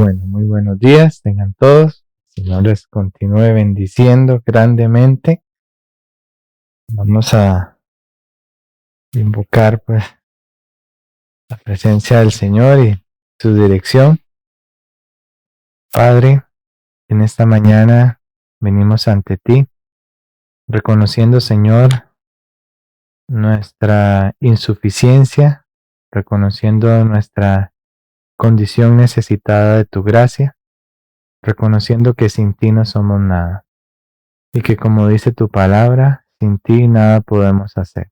Muy buenos días, tengan todos. El Señor les continúe bendiciendo grandemente. Vamos a invocar pues la presencia del Señor y su dirección. Padre, en esta mañana venimos ante ti, reconociendo, Señor, nuestra insuficiencia, reconociendo nuestra condición necesitada de tu gracia, reconociendo que sin ti no somos nada y que, como dice tu palabra, sin ti nada podemos hacer.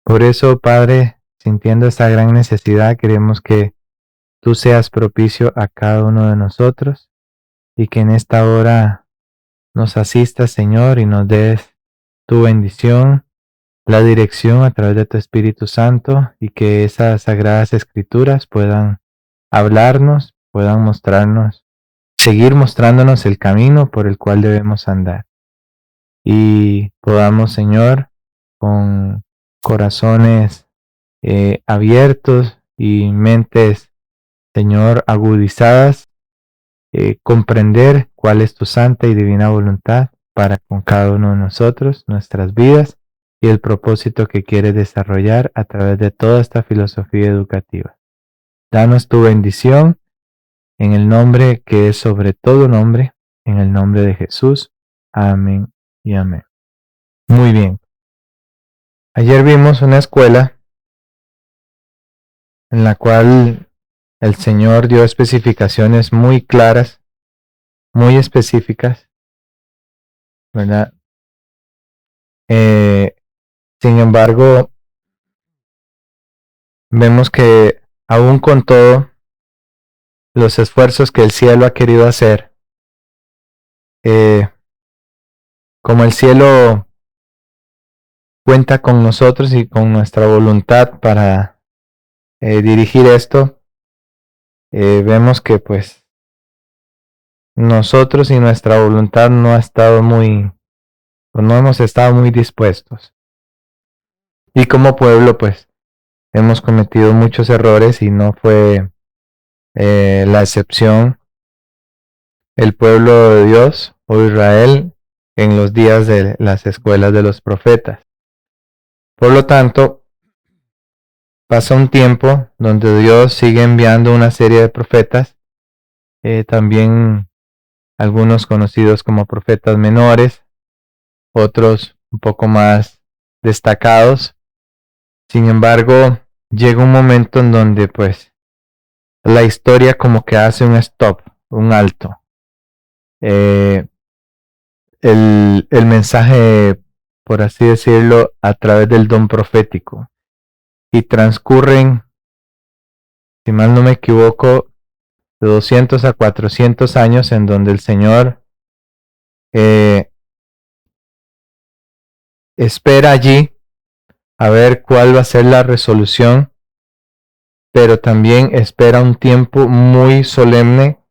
Por eso, Padre, sintiendo esta gran necesidad, queremos que tú seas propicio a cada uno de nosotros y que en esta hora nos asistas, Señor, y nos des tu bendición, la dirección a través de tu Espíritu Santo, y que esas sagradas escrituras puedan hablarnos, puedan mostrarnos, seguir mostrándonos el camino por el cual debemos andar. Y podamos, Señor, con corazones abiertos y mentes, Señor, agudizadas, comprender cuál es tu santa y divina voluntad para con cada uno de nosotros, nuestras vidas y el propósito que quieres desarrollar a través de toda esta filosofía educativa. Danos tu bendición en el nombre que es sobre todo nombre, en el nombre de Jesús. Amén y amén. Muy bien. Ayer vimos una escuela en la cual el Señor dio especificaciones muy claras, muy específicas, ¿verdad? Sin embargo, vemos que aún con todo los esfuerzos que el cielo ha querido hacer, como el cielo cuenta con nosotros y con nuestra voluntad para dirigir esto, vemos que pues nosotros y nuestra voluntad no hemos estado muy dispuestos. Y como pueblo, pues, hemos cometido muchos errores y no fue la excepción el pueblo de Dios o Israel en los días de las escuelas de los profetas. Por lo tanto, pasa un tiempo donde Dios sigue enviando una serie de profetas, también algunos conocidos como profetas menores, otros un poco más destacados. Sin embargo, llega un momento en donde pues la historia como que hace un stop, un alto. El mensaje, por así decirlo, a través del don profético. Y transcurren, si mal no me equivoco, de 200 a 400 años en donde el Señor espera allí a ver cuál va a ser la resolución, pero también espera un tiempo muy solemne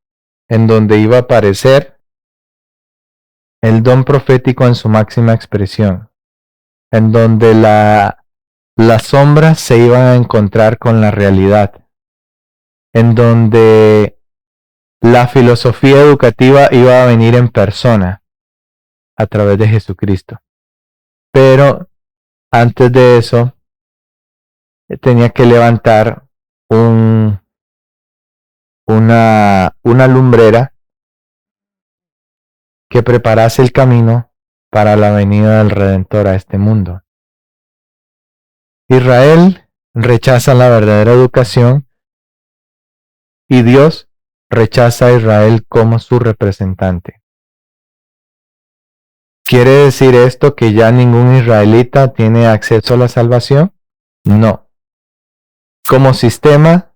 en donde iba a aparecer el don profético en su máxima expresión, en donde las sombras se iban a encontrar con la realidad, en donde la filosofía educativa iba a venir en persona a través de Jesucristo. Pero antes de eso, tenía que levantar una lumbrera que preparase el camino para la venida del Redentor a este mundo. Israel rechaza la verdadera educación y Dios rechaza a Israel como su representante. ¿Quiere decir esto que ya ningún israelita tiene acceso a la salvación? No. Como sistema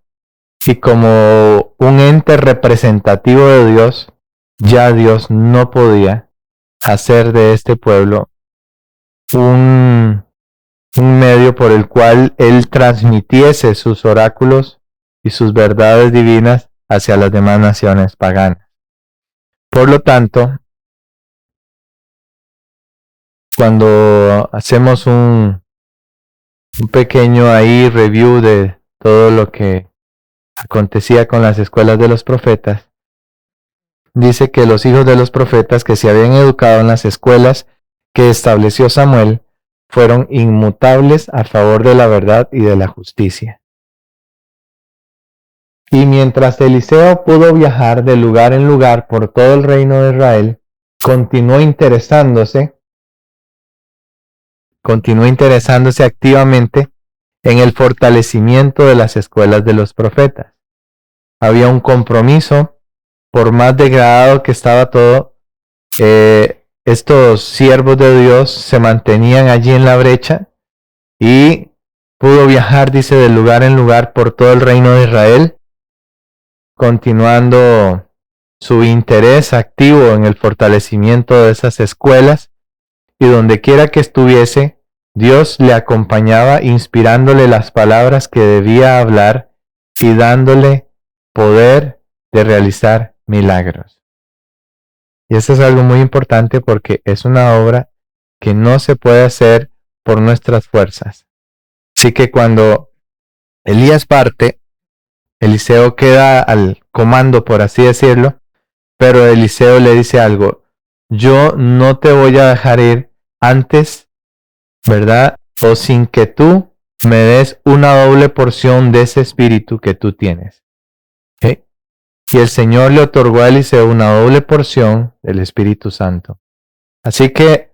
y como un ente representativo de Dios, ya Dios no podía hacer de este pueblo un medio por el cual Él transmitiese sus oráculos y sus verdades divinas hacia las demás naciones paganas. Por lo tanto, cuando hacemos un pequeño ahí review de todo lo que acontecía con las escuelas de los profetas, dice que los hijos de los profetas que se habían educado en las escuelas que estableció Samuel fueron inmutables a favor de la verdad y de la justicia. Y mientras Eliseo pudo viajar de lugar en lugar por todo el reino de Israel, continuó interesándose activamente en el fortalecimiento de las escuelas de los profetas. Había un compromiso, por más degradado que estaba todo, estos siervos de Dios se mantenían allí en la brecha y pudo viajar, dice, de lugar en lugar por todo el reino de Israel, continuando su interés activo en el fortalecimiento de esas escuelas, y donde quiera que estuviese, Dios le acompañaba inspirándole las palabras que debía hablar y dándole poder de realizar milagros. Y eso es algo muy importante porque es una obra que no se puede hacer por nuestras fuerzas. Así que cuando Elías parte, Eliseo queda al comando, por así decirlo, pero Eliseo le dice algo: yo no te voy a dejar ir antes, ¿verdad? O sin que tú me des una doble porción de ese espíritu que tú tienes. ¿Okay? Y el Señor le otorgó a Eliseo una doble porción del Espíritu Santo. Así que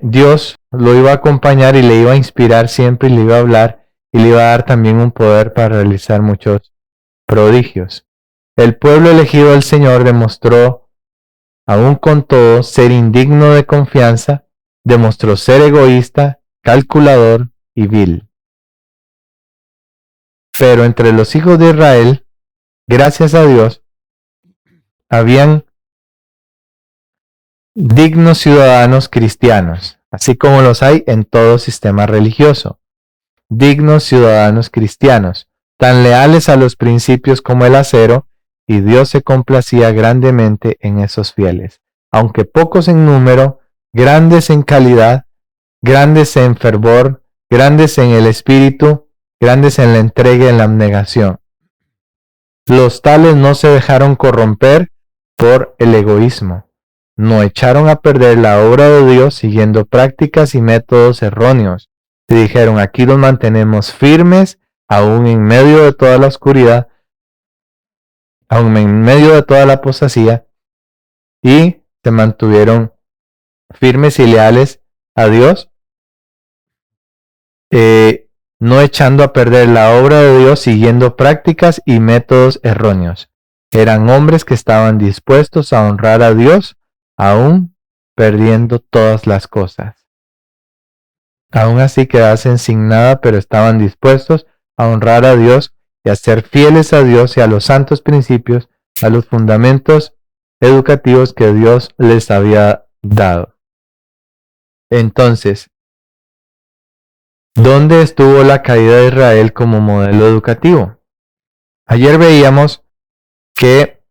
Dios lo iba a acompañar y le iba a inspirar siempre y le iba a hablar y le iba a dar también un poder para realizar muchos prodigios. El pueblo elegido del Señor demostró, aún con todo, ser indigno de confianza, demostró ser egoísta, calculador y vil. Pero entre los hijos de Israel, gracias a Dios, habían dignos ciudadanos cristianos, así como los hay en todo sistema religioso. Dignos ciudadanos cristianos, tan leales a los principios como el acero, y Dios se complacía grandemente en esos fieles, aunque pocos en número, grandes en calidad, grandes en fervor, grandes en el espíritu, grandes en la entrega y en la abnegación. Los tales no se dejaron corromper por el egoísmo, no echaron a perder la obra de Dios siguiendo prácticas y métodos erróneos. Y dijeron: aquí nos mantenemos firmes, aún en medio de toda la oscuridad, aún en medio de toda la apostasía, y se mantuvieron firmes y leales a Dios, no echando a perder la obra de Dios siguiendo prácticas y métodos erróneos. Eran hombres que estaban dispuestos a honrar a Dios, aún perdiendo todas las cosas. Aún así quedasen sin nada, pero estaban dispuestos a honrar a Dios y a ser fieles a Dios y a los santos principios, a los fundamentos educativos que Dios les había dado. Entonces, ¿dónde estuvo la caída de Israel como modelo educativo? Ayer veíamos que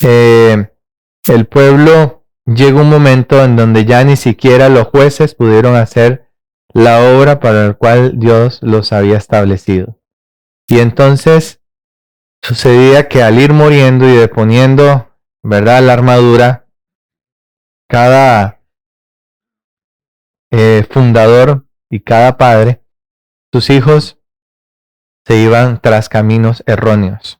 el pueblo llegó un momento en donde ya ni siquiera los jueces pudieron hacer la obra para la cual Dios los había establecido. Y entonces sucedía que al ir muriendo y deponiendo, ¿verdad?, la armadura, cada fundador y cada padre, sus hijos se iban tras caminos erróneos.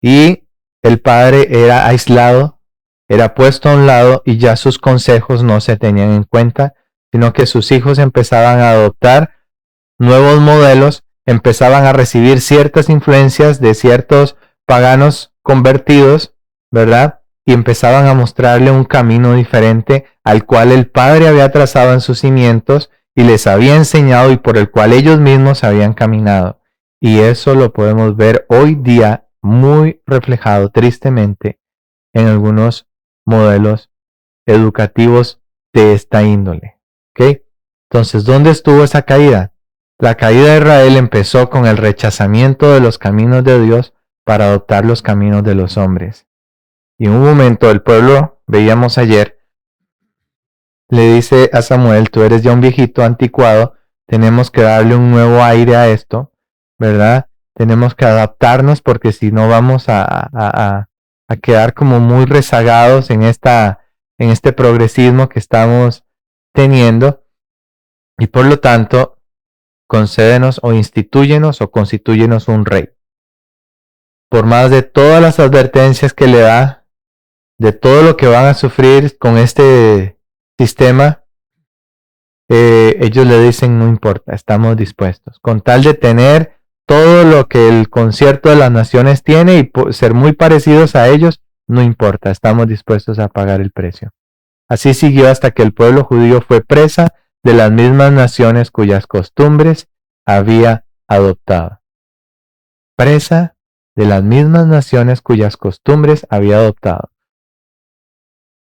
Y el padre era aislado, era puesto a un lado y ya sus consejos no se tenían en cuenta, sino que sus hijos empezaban a adoptar nuevos modelos, empezaban a recibir ciertas influencias de ciertos paganos convertidos, ¿verdad? Y empezaban a mostrarle un camino diferente al cual el padre había trazado en sus cimientos y les había enseñado y por el cual ellos mismos habían caminado. Y eso lo podemos ver hoy día muy reflejado tristemente en algunos modelos educativos de esta índole. ¿Okay? Entonces, ¿dónde estuvo esa caída? La caída de Israel empezó con el rechazamiento de los caminos de Dios para adoptar los caminos de los hombres. Y en un momento el pueblo, veíamos ayer, le dice a Samuel: tú eres ya un viejito anticuado, tenemos que darle un nuevo aire a esto, ¿verdad? tenemos que adaptarnos porque si no vamos a quedar como muy rezagados en este progresismo que estamos teniendo, y por lo tanto concédenos o institúyenos o constitúyenos un rey. Por más de todas las advertencias que le da, de todo lo que van a sufrir con este sistema, ellos le dicen no importa, estamos dispuestos, con tal de tener todo lo que el concierto de las naciones tiene y ser muy parecidos a ellos, no importa, estamos dispuestos a pagar el precio. Así siguió hasta que el pueblo judío fue presa de las mismas naciones cuyas costumbres había adoptado. Presa de las mismas naciones cuyas costumbres había adoptado.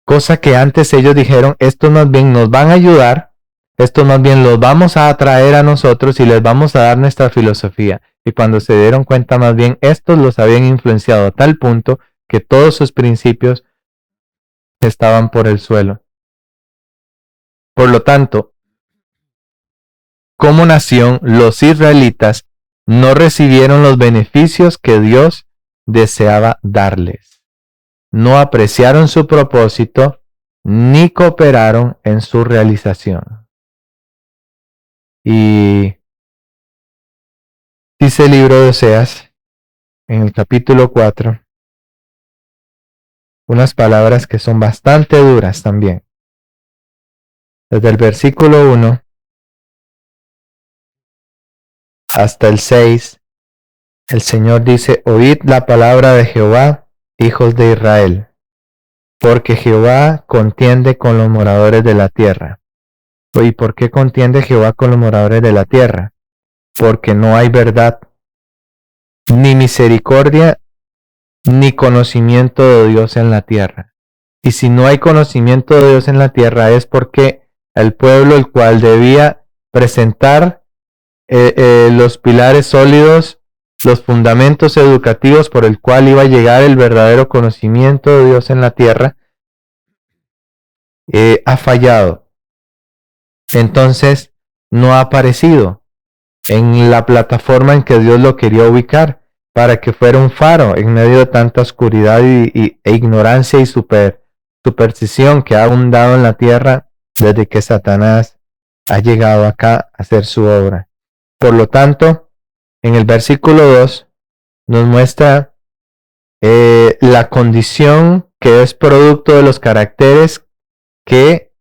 Cosa que antes ellos dijeron, estos más bien nos van a ayudar, estos más bien los vamos a atraer a nosotros y les vamos a dar nuestra filosofía. Y cuando se dieron cuenta más bien, estos los habían influenciado a tal punto que todos sus principios estaban por el suelo. Por lo tanto, como nación, los israelitas no recibieron los beneficios que Dios deseaba darles. No apreciaron su propósito ni cooperaron en su realización. Y dice el libro de Oseas, en el capítulo 4, unas palabras que son bastante duras también. Desde el versículo 1 hasta el 6, el Señor dice, oíd la palabra de Jehová, hijos de Israel, porque Jehová contiende con los moradores de la tierra. ¿Y por qué contiende Jehová con los moradores de la tierra? Porque no hay verdad, ni misericordia, ni conocimiento de Dios en la tierra. Y si no hay conocimiento de Dios en la tierra es porque el pueblo, el cual debía presentar los pilares sólidos, los fundamentos educativos por el cual iba a llegar el verdadero conocimiento de Dios en la tierra, ha fallado. Entonces no ha aparecido en la plataforma en que Dios lo quería ubicar para que fuera un faro en medio de tanta oscuridad e ignorancia y superstición que ha abundado en la tierra desde que Satanás ha llegado acá a hacer su obra. Por lo tanto, en el versículo 2 nos muestra la condición que es producto de los caracteres que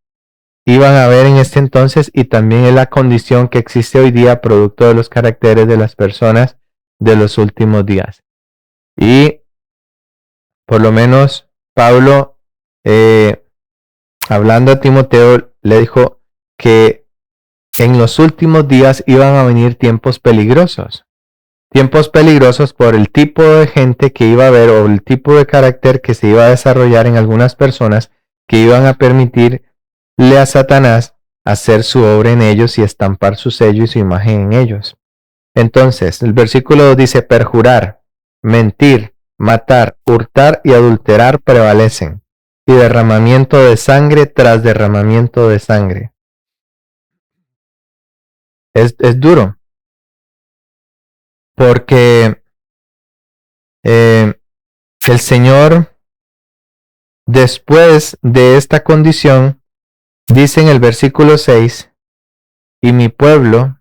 iban a haber en este entonces y también es la condición que existe hoy día producto de los caracteres de las personas de los últimos días. Y por lo menos Pablo, hablando a Timoteo, le dijo que en los últimos días iban a venir tiempos peligrosos. Tiempos peligrosos por el tipo de gente que iba a haber o el tipo de carácter que se iba a desarrollar en algunas personas que iban a permitirle a Satanás hacer su obra en ellos y estampar su sello y su imagen en ellos. Entonces, el versículo 2 dice, perjurar, mentir, matar, hurtar y adulterar prevalecen, y derramamiento de sangre tras derramamiento de sangre. Es duro, porque el Señor, después de esta condición, dice en el versículo 6, y mi pueblo,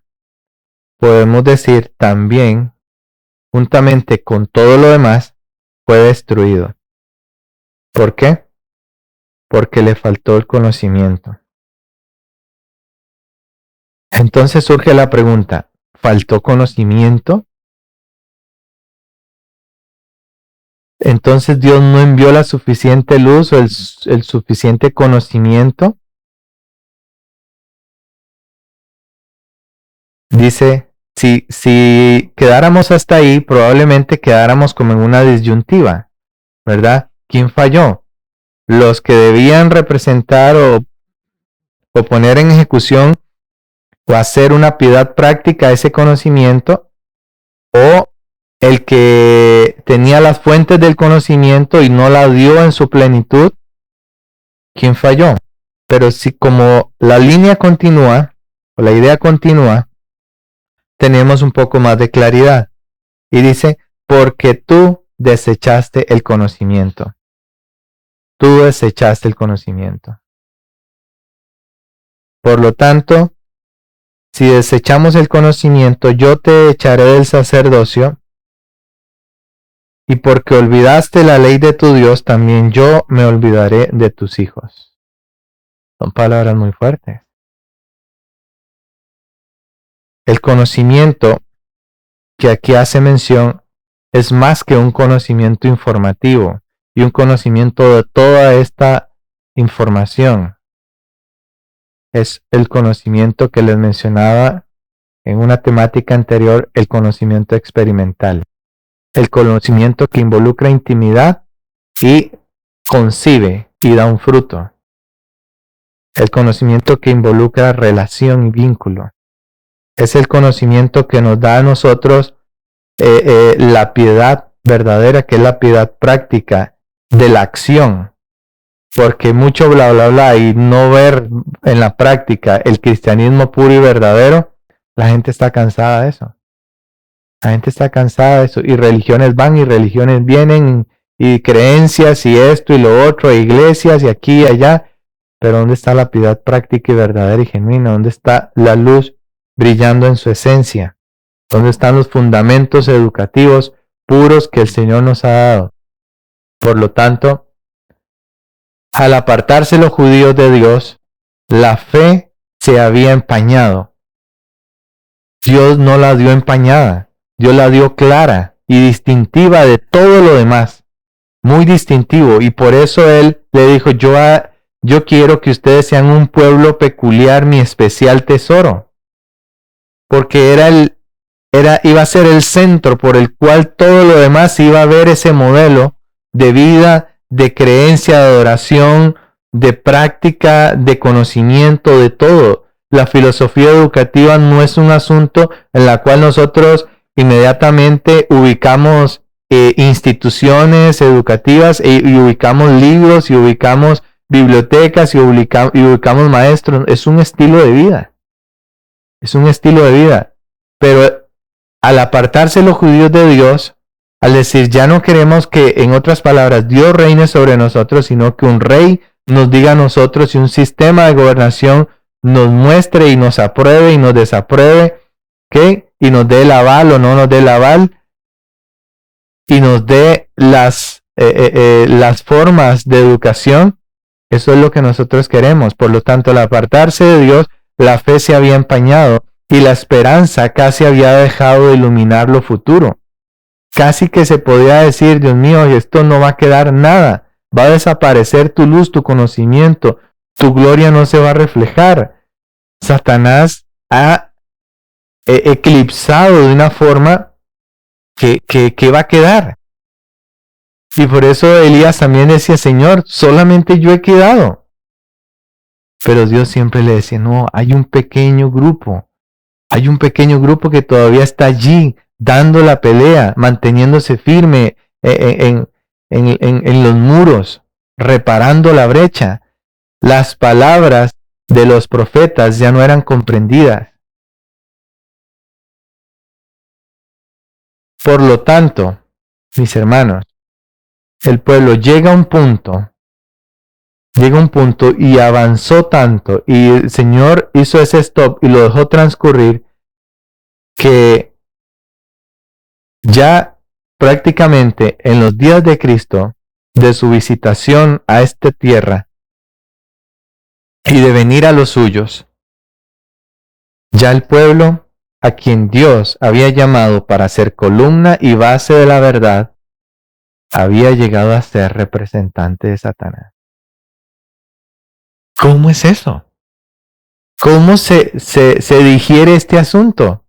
podemos decir también, juntamente con todo lo demás, fue destruido. ¿Por qué? Porque le faltó el conocimiento. Entonces surge la pregunta, ¿faltó conocimiento? Entonces Dios no envió la suficiente luz o el suficiente conocimiento. Dice, si quedáramos hasta ahí, probablemente quedáramos como en una disyuntiva, ¿verdad? ¿Quién falló? ¿Los que debían representar o poner en ejecución o hacer una piedad práctica a ese conocimiento? ¿O el que tenía las fuentes del conocimiento y no la dio en su plenitud? ¿Quién falló? Pero si como la línea continúa o la idea continúa, tenemos un poco más de claridad. Y dice, porque tú desechaste el conocimiento. Tú desechaste el conocimiento. Por lo tanto, si desechamos el conocimiento, yo te echaré del sacerdocio, y porque olvidaste la ley de tu Dios, también yo me olvidaré de tus hijos. Son palabras muy fuertes. El conocimiento que aquí hace mención es más que un conocimiento informativo y un conocimiento de toda esta información. Es el conocimiento que les mencionaba en una temática anterior, el conocimiento experimental. El conocimiento que involucra intimidad y concibe y da un fruto. El conocimiento que involucra relación y vínculo. Es el conocimiento que nos da a nosotros la piedad verdadera, que es la piedad práctica de la acción. Porque mucho bla bla bla y no ver en la práctica el cristianismo puro y verdadero, la gente está cansada de eso. La gente está cansada de eso. Y religiones van y religiones vienen, y creencias y esto y lo otro, e iglesias y aquí y allá. Pero ¿dónde está la piedad práctica y verdadera y genuina? ¿Dónde está la luz brillando en su esencia? ¿Dónde están los fundamentos educativos puros que el Señor nos ha dado? Por lo tanto, al apartarse los judíos de Dios, la fe se había empañado. Dios no la dio empañada, Dios la dio clara y distintiva de todo lo demás. Muy distintivo, y por eso Él le dijo, yo quiero que ustedes sean un pueblo peculiar, mi especial tesoro. Porque iba a ser el centro por el cual todo lo demás iba a ver ese modelo de vida, de creencia, de adoración, de práctica, de conocimiento, de todo. La filosofía educativa no es un asunto en la cual nosotros inmediatamente ubicamos instituciones educativas y ubicamos libros y ubicamos bibliotecas y ubicamos maestros. Es un estilo de vida. Es un estilo de vida. Pero al apartarse los judíos de Dios, al decir ya no queremos que, en otras palabras, Dios reine sobre nosotros, sino que un rey nos diga a nosotros y un sistema de gobernación nos muestre y nos apruebe y nos desapruebe, ¿qué? Y nos dé el aval o no nos dé el aval, y nos dé las formas de educación. Eso es lo que nosotros queremos. Por lo tanto, al apartarse de Dios, la fe se había empañado y la esperanza casi había dejado de iluminar lo futuro. Casi que se podía decir, Dios mío, esto no va a quedar nada. Va a desaparecer tu luz, tu conocimiento, tu gloria no se va a reflejar. Satanás ha eclipsado de una forma que va a quedar. Y por eso Elías también decía, Señor, solamente yo he quedado. Pero Dios siempre le decía, no, hay un pequeño grupo que todavía está allí, dando la pelea, manteniéndose firme en los muros, reparando la brecha. Las palabras de los profetas ya no eran comprendidas. Por lo tanto, mis hermanos, el pueblo llega a un punto y avanzó tanto, y el Señor hizo ese stop y lo dejó transcurrir, que ya prácticamente en los días de Cristo, de su visitación a esta tierra y de venir a los suyos, ya el pueblo a quien Dios había llamado para ser columna y base de la verdad, había llegado a ser representante de Satanás. ¿Cómo es eso? ¿Cómo se digiere este asunto?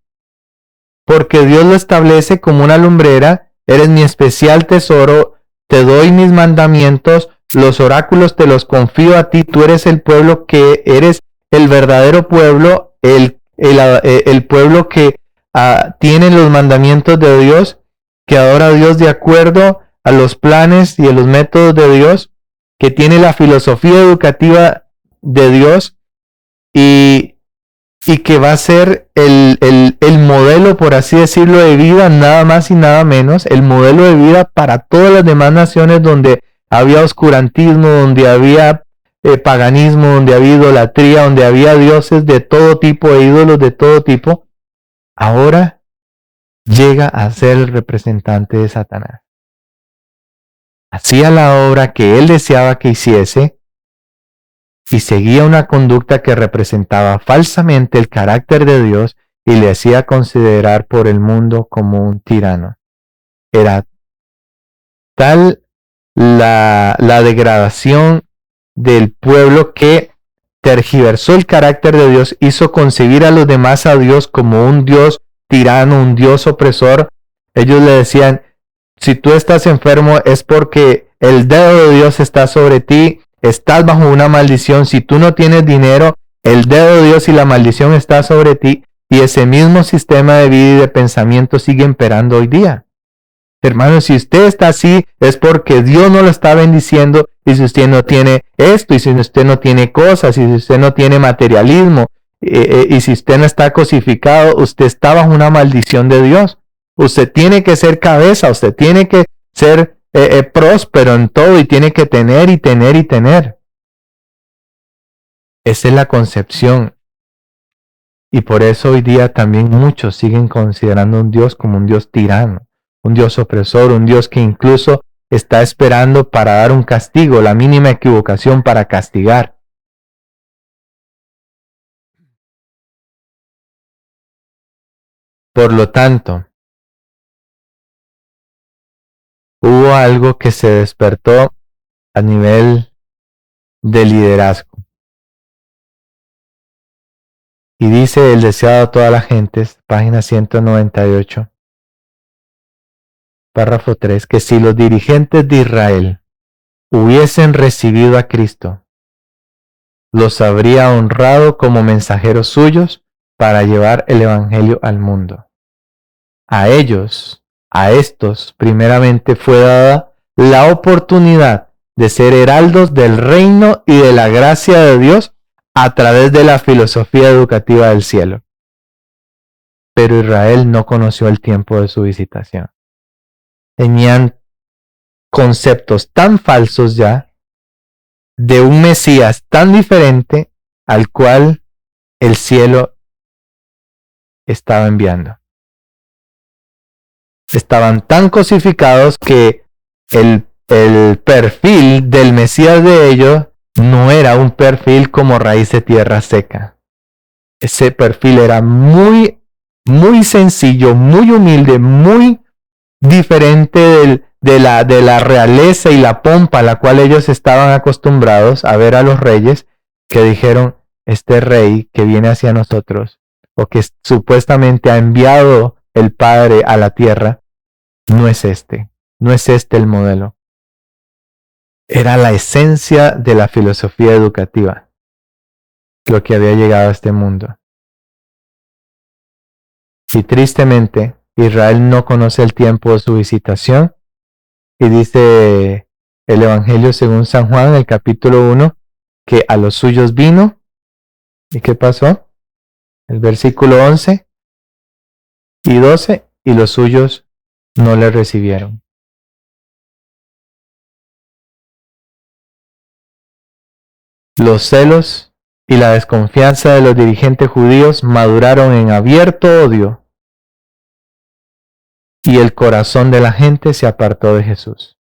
Porque Dios lo establece como una lumbrera, eres mi especial tesoro, te doy mis mandamientos, los oráculos te los confío a ti, tú eres el pueblo que eres el verdadero pueblo, el pueblo que tiene los mandamientos de Dios, que adora a Dios de acuerdo a los planes y a los métodos de Dios, que tiene la filosofía educativa de Dios, y y que va a ser el modelo, por así decirlo, de vida, nada más y nada menos, el modelo de vida para todas las demás naciones donde había oscurantismo, donde había paganismo, donde había idolatría, donde había dioses de todo tipo e ídolos de todo tipo. Ahora llega a ser el representante de Satanás. Hacía la obra que él deseaba que hiciese y seguía una conducta que representaba falsamente el carácter de Dios y le hacía considerar por el mundo como un tirano. Era tal la degradación del pueblo que tergiversó el carácter de Dios, hizo concebir a los demás a Dios como un Dios tirano, un Dios opresor. Ellos le decían, si tú estás enfermo es porque el dedo de Dios está sobre ti, estás bajo una maldición. Si tú no tienes dinero, el dedo de Dios y la maldición está sobre ti. Y ese mismo sistema de vida y de pensamiento sigue imperando hoy día. Hermano, si usted está así, es porque Dios no lo está bendiciendo. Y si usted no tiene esto, y si usted no tiene cosas, y si usted no tiene materialismo, y si usted no está cosificado, usted está bajo una maldición de Dios. Usted tiene que ser cabeza, usted tiene que ser próspero en todo y tiene que tener y tener y tener. Esa es la concepción. Y por eso hoy día también muchos siguen considerando a un Dios como un Dios tirano, un Dios opresor, un Dios que incluso está esperando para dar un castigo, la mínima equivocación para castigar. Por lo tanto, hubo algo que se despertó a nivel de liderazgo. Y dice el deseado a todas las gentes, página 198, párrafo 3, que si los dirigentes de Israel hubiesen recibido a Cristo, los habría honrado como mensajeros suyos para llevar el Evangelio al mundo. A ellos, a estos, primeramente fue dada la oportunidad de ser heraldos del reino y de la gracia de Dios a través de la filosofía educativa del cielo. Pero Israel no conoció el tiempo de su visitación. Tenían conceptos tan falsos ya de un Mesías tan diferente al cual el cielo estaba enviando. Estaban tan cosificados que el perfil del Mesías de ellos no era un perfil como raíz de tierra seca. Ese perfil era muy sencillo, muy humilde, muy diferente de la realeza y la pompa a la cual ellos estaban acostumbrados a ver a los reyes, que dijeron, este rey que viene hacia nosotros, o que supuestamente ha enviado el Padre a la tierra, no es este el modelo. Era la esencia de la filosofía educativa, lo que había llegado a este mundo. Y tristemente, Israel no conoce el tiempo de su visitación, y dice el Evangelio según San Juan, el capítulo 1, que a los suyos vino, ¿y qué pasó? El versículo 11 y 12, y los suyos no le recibieron. Los celos y la desconfianza de los dirigentes judíos maduraron en abierto odio, y el corazón de la gente se apartó de Jesús.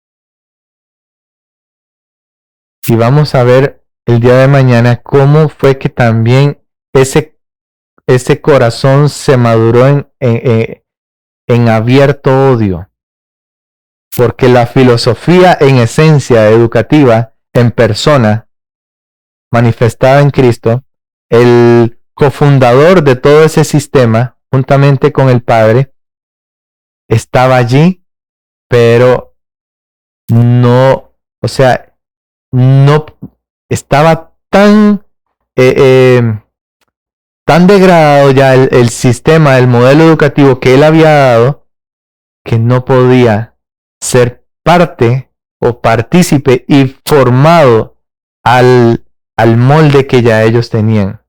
Y vamos a ver el día de mañana cómo fue que también ese corazón se maduró en abierto odio. Porque la filosofía en esencia educativa, en persona, manifestada en Cristo, el cofundador de todo ese sistema, juntamente con el Padre, estaba allí, pero no estaba tan degradado ya el sistema, el modelo educativo que él había dado, que no podía ser parte o partícipe y formado al molde que ya ellos tenían.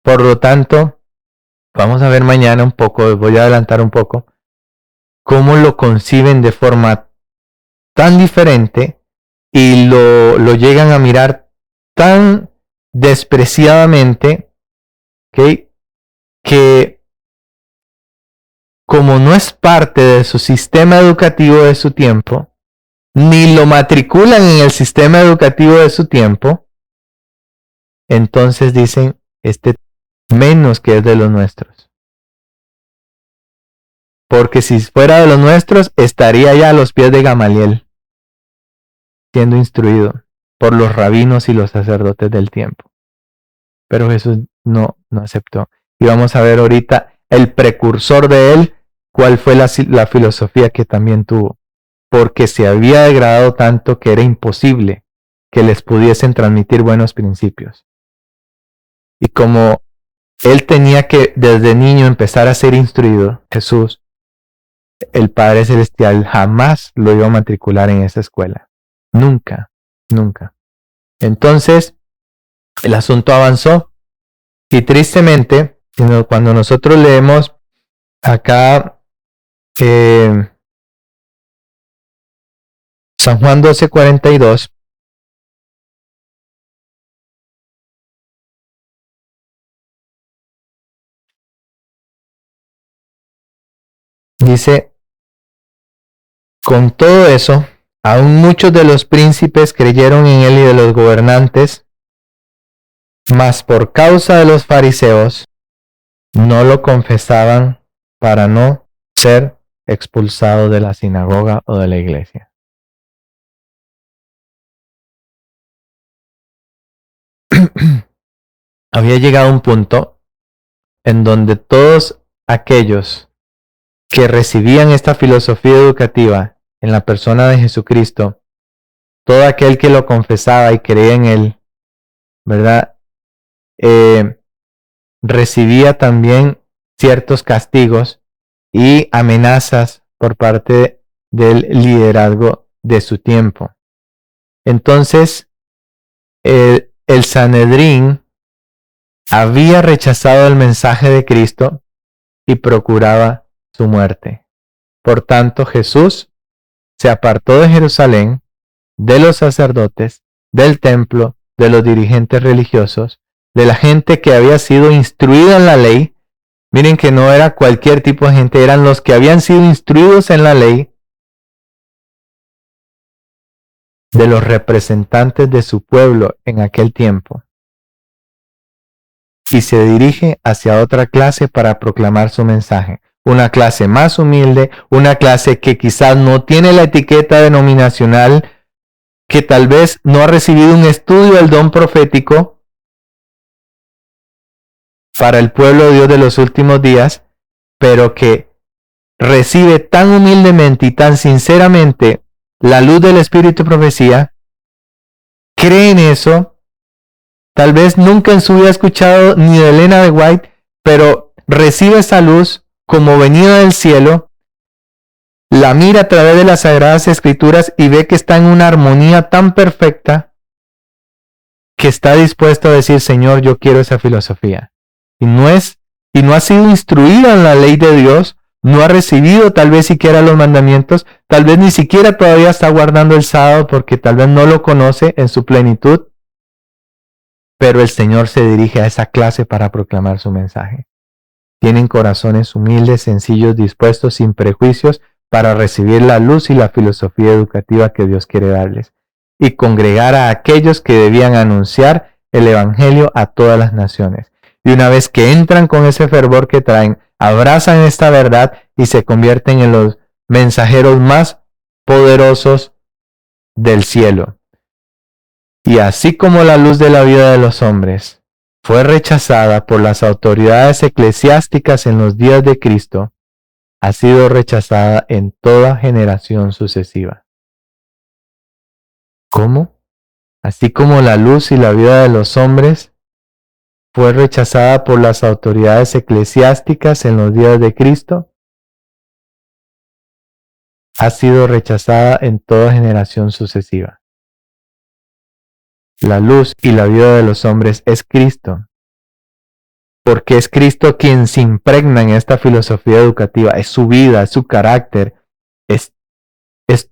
Por lo tanto, Vamos a ver mañana un poco, voy a adelantar un poco, cómo lo conciben de forma tan diferente y lo llegan a mirar tan despreciadamente, ¿okay? Que como no es parte de su sistema educativo de su tiempo, ni lo matriculan en el sistema educativo de su tiempo, entonces dicen, menos que es de los nuestros. Porque si fuera de los nuestros, estaría ya a los pies de Gamaliel, siendo instruido por los rabinos y los sacerdotes del tiempo. Pero Jesús no aceptó. Y vamos a ver ahorita el precursor de él, cuál fue la filosofía que también tuvo. Porque se había degradado tanto que era imposible que les pudiesen transmitir buenos principios. Y como él tenía que desde niño empezar a ser instruido, Jesús, el Padre Celestial jamás lo iba a matricular en esa escuela. Nunca, nunca. Entonces, el asunto avanzó y tristemente, cuando nosotros leemos acá San Juan 12:42, dice, con todo eso, aún muchos de los príncipes creyeron en él y de los gobernantes, mas por causa de los fariseos no lo confesaban para no ser expulsado de la sinagoga o de la iglesia. Había llegado un punto en donde todos aquellos que recibían esta filosofía educativa en la persona de Jesucristo, todo aquel que lo confesaba y creía en él, ¿verdad? Recibía también ciertos castigos y amenazas por parte del liderazgo de su tiempo. Entonces, el Sanedrín había rechazado el mensaje de Cristo y procuraba su muerte. Por tanto, Jesús se apartó de Jerusalén, de los sacerdotes, del templo, de los dirigentes religiosos, de la gente que había sido instruida en la ley. Miren que no era cualquier tipo de gente, eran los que habían sido instruidos en la ley, de los representantes de su pueblo en aquel tiempo. Y se dirige hacia otra clase para proclamar su mensaje. Una clase más humilde, una clase que quizás no tiene la etiqueta denominacional, que tal vez no ha recibido un estudio del don profético para el pueblo de Dios de los últimos días, pero que recibe tan humildemente y tan sinceramente la luz del Espíritu y profecía, cree en eso. Tal vez nunca en su vida ha escuchado ni de Elena de White, pero recibe esa luz como venida del cielo, la mira a través de las Sagradas Escrituras y ve que está en una armonía tan perfecta que está dispuesto a decir, Señor, yo quiero esa filosofía. Y no ha sido instruida en la ley de Dios, no ha recibido tal vez siquiera los mandamientos, tal vez ni siquiera todavía está guardando el sábado porque tal vez no lo conoce en su plenitud. Pero el Señor se dirige a esa clase para proclamar su mensaje. Tienen corazones humildes, sencillos, dispuestos, sin prejuicios, para recibir la luz y la filosofía educativa que Dios quiere darles, y congregar a aquellos que debían anunciar el Evangelio a todas las naciones. Y una vez que entran con ese fervor que traen, abrazan esta verdad y se convierten en los mensajeros más poderosos del cielo. Y así como la luz de la vida de los hombres fue rechazada por las autoridades eclesiásticas en los días de Cristo, ha sido rechazada en toda generación sucesiva. ¿Cómo? Así como la luz y la vida de los hombres fue rechazada por las autoridades eclesiásticas en los días de Cristo, ha sido rechazada en toda generación sucesiva. La luz y la vida de los hombres es Cristo. porque es Cristo quien se impregna en esta filosofía educativa, es su vida, es su carácter, es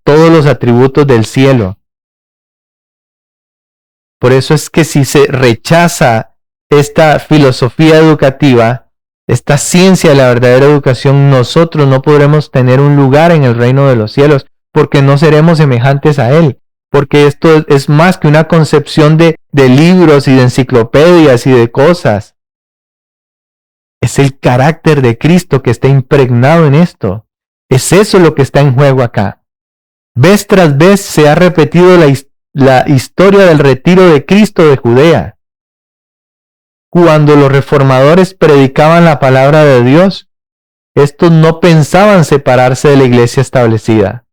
todos los atributos del cielo. Por eso es que si se rechaza esta filosofía educativa, esta ciencia de la verdadera educación, nosotros no podremos tener un lugar en el reino de los cielos, porque no seremos semejantes a Él. Porque esto es más que una concepción de libros y de enciclopedias y de cosas. Es el carácter de Cristo que está impregnado en esto. Es eso lo que está en juego acá. Vez tras vez se ha repetido la historia del retiro de Cristo de Judea. Cuando los reformadores predicaban la palabra de Dios, estos no pensaban separarse de la iglesia establecida.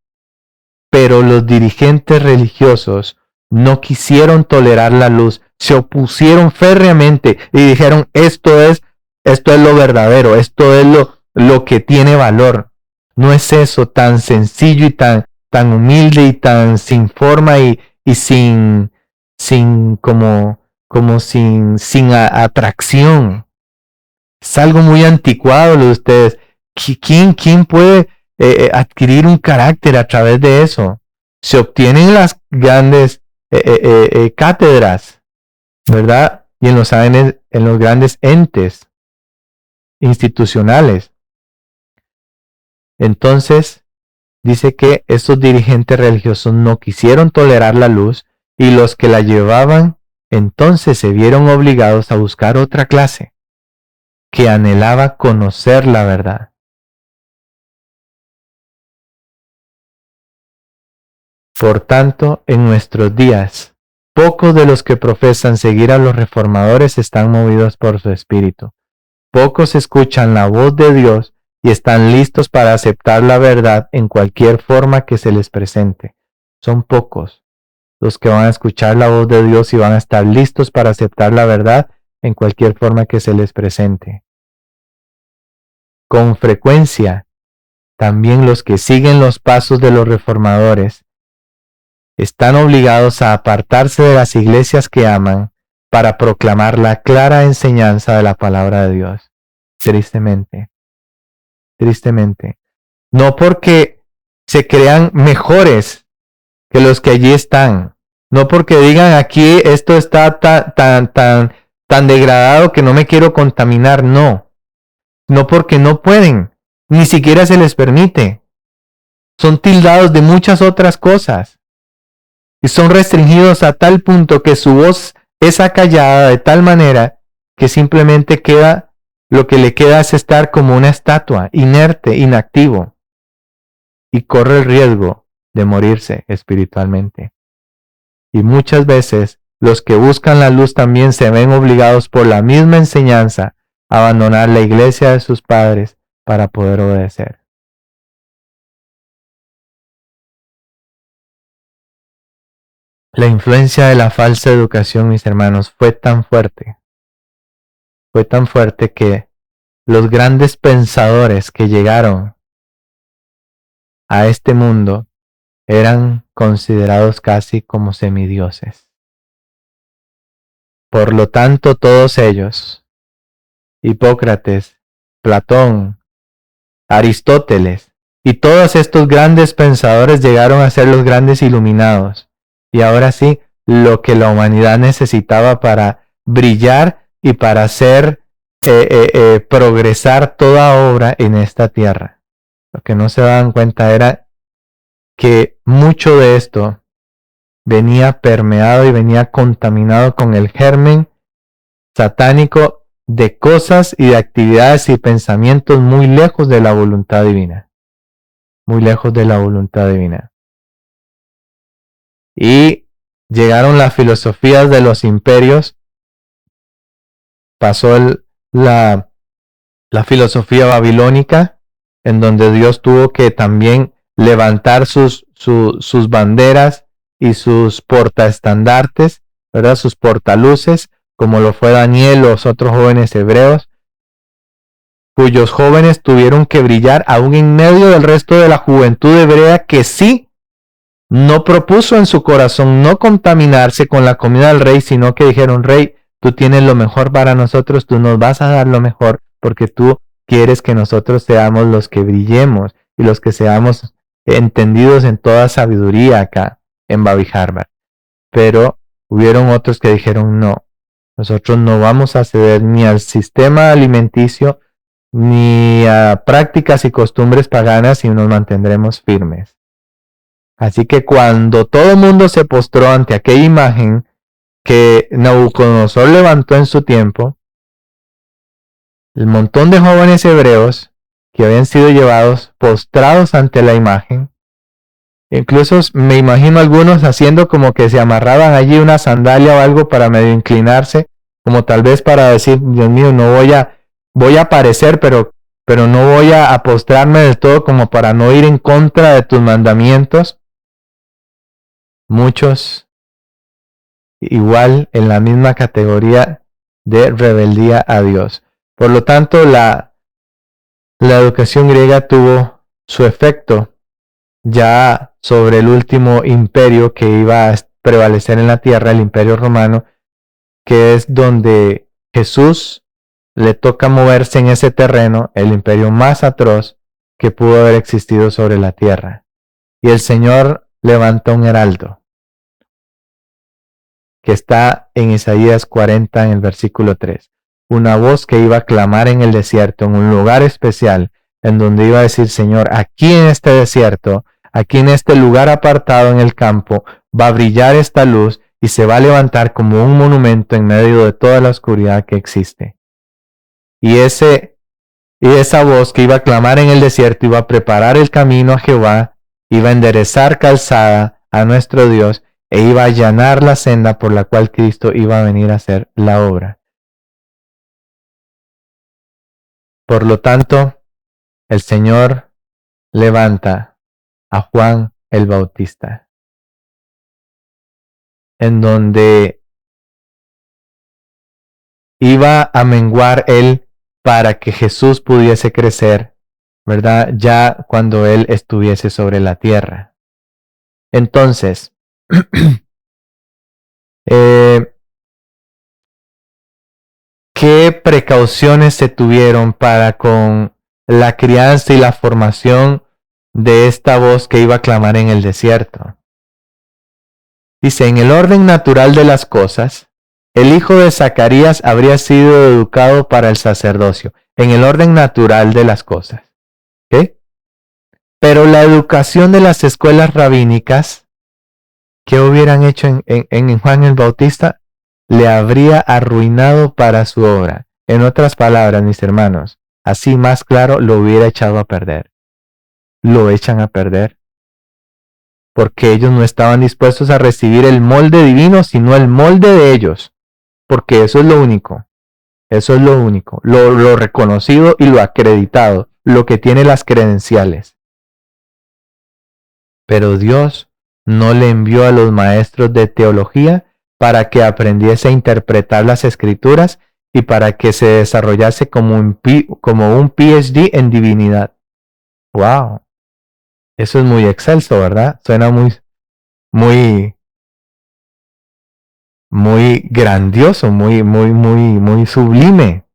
Pero los dirigentes religiosos no quisieron tolerar la luz, se opusieron férreamente y dijeron, esto es lo verdadero, esto es lo que tiene valor. No es eso tan sencillo y tan humilde y tan sin forma y sin atracción. Es algo muy anticuado lo de ustedes. ¿Quién puede adquirir un carácter a través de eso? Se obtienen las grandes cátedras, ¿verdad? Y en los grandes entes institucionales. Entonces, dice que estos dirigentes religiosos no quisieron tolerar la luz y los que la llevaban entonces se vieron obligados a buscar otra clase que anhelaba conocer la verdad. Por tanto, en nuestros días, pocos de los que profesan seguir a los reformadores están movidos por su espíritu. Pocos escuchan la voz de Dios y están listos para aceptar la verdad en cualquier forma que se les presente. Son pocos los que van a escuchar la voz de Dios y van a estar listos para aceptar la verdad en cualquier forma que se les presente. Con frecuencia, también los que siguen los pasos de los reformadores están obligados a apartarse de las iglesias que aman para proclamar la clara enseñanza de la palabra de Dios. Tristemente. No porque se crean mejores que los que allí están. No porque digan aquí esto está tan degradado que no me quiero contaminar. No. No porque no pueden. Ni siquiera se les permite. Son tildados de muchas otras cosas. Y son restringidos a tal punto que su voz es acallada de tal manera que simplemente lo que le queda es estar como una estatua, inerte, inactivo, y corre el riesgo de morirse espiritualmente. Y muchas veces los que buscan la luz también se ven obligados por la misma enseñanza a abandonar la iglesia de sus padres para poder obedecer. La influencia de la falsa educación, mis hermanos, fue tan fuerte que los grandes pensadores que llegaron a este mundo eran considerados casi como semidioses. Por lo tanto, todos ellos, Hipócrates, Platón, Aristóteles y todos estos grandes pensadores llegaron a ser los grandes iluminados. Y ahora sí, lo que la humanidad necesitaba para brillar y para hacer progresar toda obra en esta tierra. Lo que no se daban cuenta era que mucho de esto venía permeado y venía contaminado con el germen satánico de cosas y de actividades y pensamientos muy lejos de la voluntad divina. Muy lejos de la voluntad divina. Y llegaron las filosofías de los imperios. Pasó la filosofía babilónica, en donde Dios tuvo que también levantar sus banderas y sus portaestandartes, ¿verdad? Sus portaluces, como lo fue Daniel, los otros jóvenes hebreos, cuyos jóvenes tuvieron que brillar aún en medio del resto de la juventud hebrea que sí no propuso en su corazón no contaminarse con la comida del rey, sino que dijeron: Rey, tú tienes lo mejor para nosotros, tú nos vas a dar lo mejor porque tú quieres que nosotros seamos los que brillemos y los que seamos entendidos en toda sabiduría acá en Babi Harvard. Pero hubieron otros que dijeron no, nosotros no vamos a ceder ni al sistema alimenticio ni a prácticas y costumbres paganas y nos mantendremos firmes. Así que cuando todo el mundo se postró ante aquella imagen que Nabucodonosor levantó en su tiempo, el montón de jóvenes hebreos que habían sido llevados postrados ante la imagen, incluso me imagino algunos haciendo como que se amarraban allí una sandalia o algo para medio inclinarse, como tal vez para decir, Dios mío, no voy a aparecer, pero no voy a postrarme del todo como para no ir en contra de tus mandamientos. Muchos igual en la misma categoría de rebeldía a Dios. Por lo tanto, la educación griega tuvo su efecto ya sobre el último imperio que iba a prevalecer en la tierra, el imperio romano, que es donde Jesús le toca moverse en ese terreno, el imperio más atroz que pudo haber existido sobre la tierra. Y el Señor levanta un heraldo, que está en Isaías 40 en el versículo 3. Una voz que iba a clamar en el desierto, en un lugar especial, en donde iba a decir, Señor, aquí en este desierto, aquí en este lugar apartado en el campo, va a brillar esta luz y se va a levantar como un monumento en medio de toda la oscuridad que existe. Y esa voz que iba a clamar en el desierto iba a preparar el camino a Jehová, iba a enderezar calzada a nuestro Dios e iba a allanar la senda por la cual Cristo iba a venir a hacer la obra. Por lo tanto, el Señor levanta a Juan el Bautista, en donde iba a menguar él para que Jesús pudiese crecer, ¿verdad? Ya cuando él estuviese sobre la tierra. Entonces, ¿qué precauciones se tuvieron para con la crianza y la formación de esta voz que iba a clamar en el desierto? Dice, en el orden natural de las cosas, el hijo de Zacarías habría sido educado para el sacerdocio, en el orden natural de las cosas. ¿Okay? Pero la educación de las escuelas rabínicas, ¿qué hubieran hecho en Juan el Bautista? Le habría arruinado para su obra. En otras palabras, mis hermanos, así más claro, lo hubiera echado a perder. Lo echan a perder porque ellos no estaban dispuestos a recibir el molde divino, sino el molde de ellos, porque eso es lo único, lo reconocido y lo acreditado, lo que tiene las credenciales. Pero Dios no le envió a los maestros de teología para que aprendiese a interpretar las escrituras y para que se desarrollase como un PhD en divinidad. ¡Wow! Eso es muy excelso, ¿verdad? Suena muy grandioso, muy sublime.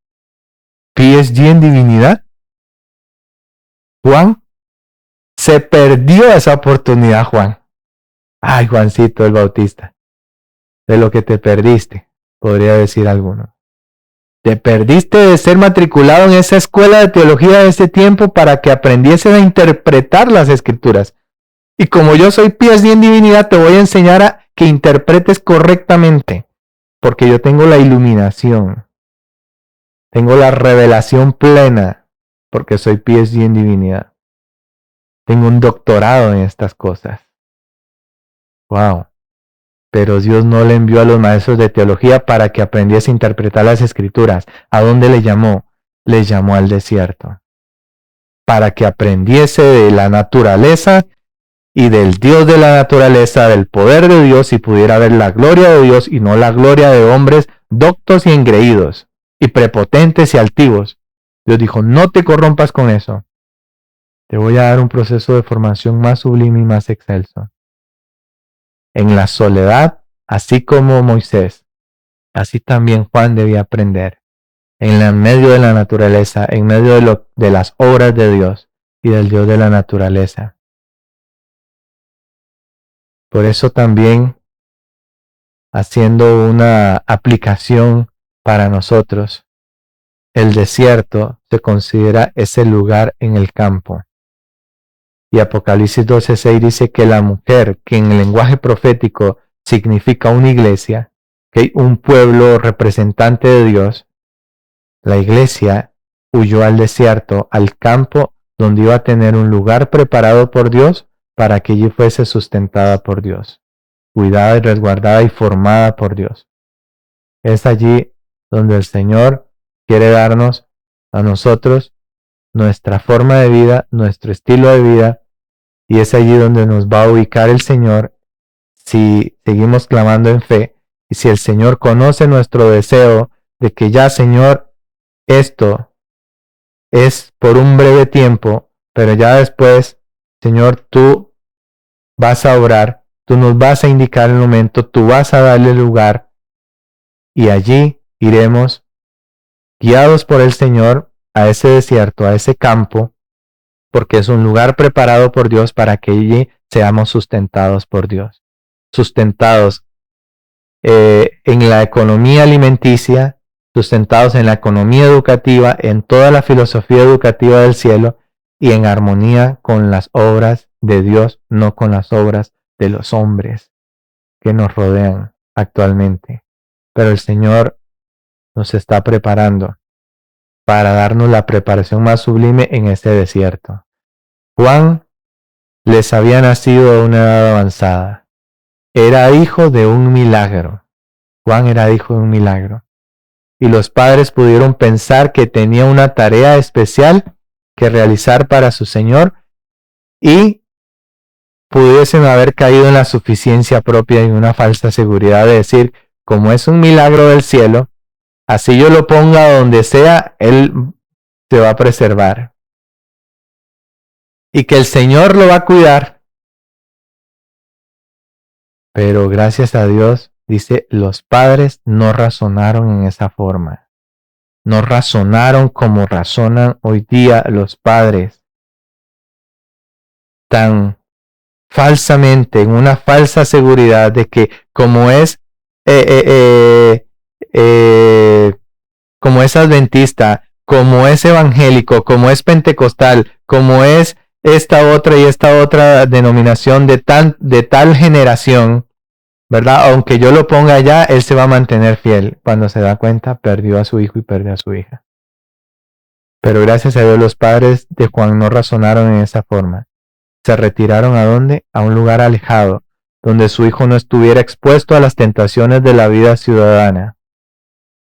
PhD en divinidad. Juan se perdió esa oportunidad, Juan. Ay, Juancito el Bautista, de lo que te perdiste, podría decir alguno. Te perdiste de ser matriculado en esa escuela de teología de ese tiempo para que aprendiesen a interpretar las escrituras. Y como yo soy PhD en divinidad, te voy a enseñar a que interpretes correctamente, porque yo tengo la iluminación, tengo la revelación plena, porque soy PhD en divinidad. Tengo un doctorado en estas cosas. Wow. Pero Dios no le envió a los maestros de teología para que aprendiese a interpretar las escrituras. ¿A dónde le llamó? Les llamó al desierto. Para que aprendiese de la naturaleza y del Dios de la naturaleza, del poder de Dios, y pudiera ver la gloria de Dios y no la gloria de hombres doctos y engreídos, y prepotentes y altivos. Dios dijo, no te corrompas con eso. Te voy a dar un proceso de formación más sublime y más excelso. En la soledad, así como Moisés, Así también Juan debía aprender en medio de la naturaleza, en medio de las obras de Dios y del Dios de la naturaleza. Por eso también, haciendo una aplicación para nosotros, el desierto se considera ese lugar en el campo. Y Apocalipsis 12:6 dice que la mujer, que en el lenguaje profético significa una iglesia, que un pueblo representante de Dios, la iglesia huyó al desierto, al campo, donde iba a tener un lugar preparado por Dios para que allí fuese sustentada por Dios, cuidada y resguardada y formada por Dios. Es allí donde el Señor quiere darnos a nosotros nuestra forma de vida, nuestro estilo de vida, y es allí donde nos va a ubicar el Señor si seguimos clamando en fe y si el Señor conoce nuestro deseo de que ya, Señor, esto es por un breve tiempo, pero ya después, Señor, tú vas a obrar, tú nos vas a indicar el momento, tú vas a darle lugar y allí iremos guiados por el Señor a ese desierto, a ese campo, porque es un lugar preparado por Dios para que allí seamos sustentados por Dios. Sustentados en la economía alimenticia, sustentados en la economía educativa, en toda la filosofía educativa del cielo y en armonía con las obras de Dios, no con las obras de los hombres que nos rodean actualmente. Pero el Señor nos está preparando para darnos la preparación más sublime en este desierto. Juan les había nacido a una edad avanzada. Era hijo de un milagro. Juan era hijo de un milagro. Y los padres pudieron pensar que tenía una tarea especial que realizar para su Señor y pudiesen haber caído en la suficiencia propia y una falsa seguridad de decir, como es un milagro del cielo, así yo lo ponga donde sea, Él se va a preservar. Y que el Señor lo va a cuidar. Pero gracias a Dios, dice, los padres no razonaron en esa forma. No razonaron como razonan hoy día los padres. Tan falsamente, en una falsa seguridad de que como es como es adventista, como es evangélico, como es pentecostal, como es esta otra denominación de tal generación, ¿verdad? Aunque yo lo ponga allá, él se va a mantener fiel. Cuando se da cuenta, perdió a su hijo y perdió a su hija. Pero gracias a Dios los padres de Juan no razonaron en esa forma. Se retiraron ¿a dónde? A un lugar alejado, donde su hijo no estuviera expuesto a las tentaciones de la vida ciudadana,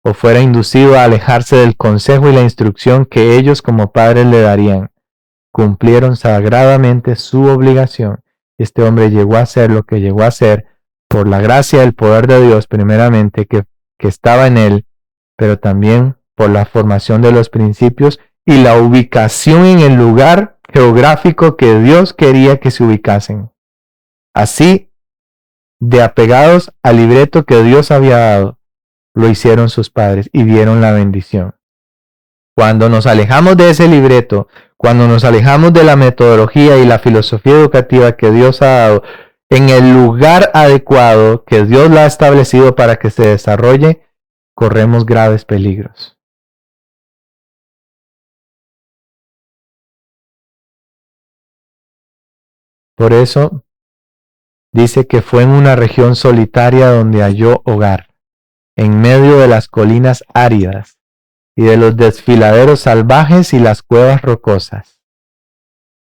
o fuera inducido a alejarse del consejo y la instrucción que ellos como padres le darían. Cumplieron sagradamente su obligación. Este hombre llegó a ser lo que llegó a ser por la gracia y el poder de Dios, primeramente, que estaba en él, pero también por la formación de los principios y la ubicación en el lugar geográfico que Dios quería que se ubicasen. Así, de apegados al libreto que Dios había dado, lo hicieron sus padres y vieron la bendición. Cuando nos alejamos de ese libreto, cuando nos alejamos de la metodología y la filosofía educativa que Dios ha dado, en el lugar adecuado que Dios la ha establecido para que se desarrolle, corremos graves peligros. Por eso, dice que fue en una región solitaria donde halló hogar, en medio de las colinas áridas y de los desfiladeros salvajes y las cuevas rocosas.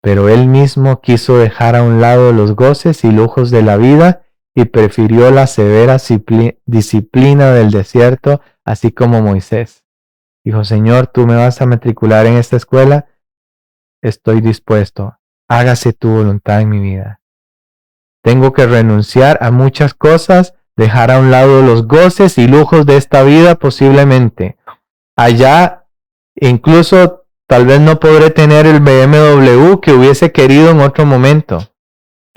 Pero él mismo quiso dejar a un lado los goces y lujos de la vida y prefirió la severa disciplina del desierto, así como Moisés. Dijo, Señor, tú me vas a matricular en esta escuela, estoy dispuesto, hágase tu voluntad en mi vida. Tengo que renunciar a muchas cosas, dejar a un lado los goces y lujos de esta vida posiblemente. Allá incluso tal vez no podré tener el BMW que hubiese querido en otro momento.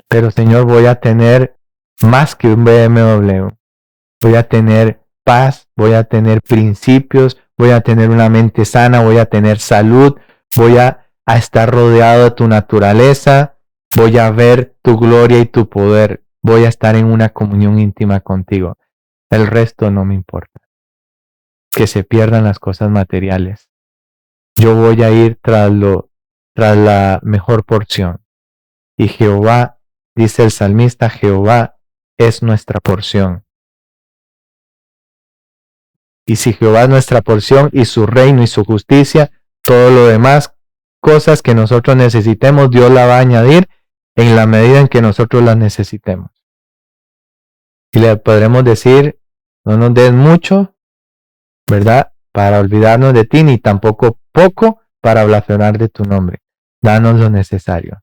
Pero Señor, voy a tener más que un BMW. Voy a tener paz, voy a tener principios, voy a tener una mente sana, voy a tener salud, voy a estar rodeado de tu naturaleza, voy a ver tu gloria y tu poder, voy a estar en una comunión íntima contigo. El resto no me importa. Que se pierdan las cosas materiales. Yo voy a ir tras la mejor porción. Y Jehová, dice el salmista, Jehová es nuestra porción. Y si Jehová es nuestra porción y su reino y su justicia, todo lo demás, cosas que nosotros necesitemos, Dios la va a añadir en la medida en que nosotros las necesitemos. Y le podremos decir, no nos des mucho, ¿verdad? Para olvidarnos de ti, ni tampoco poco para blasfemar de tu nombre. Danos lo necesario.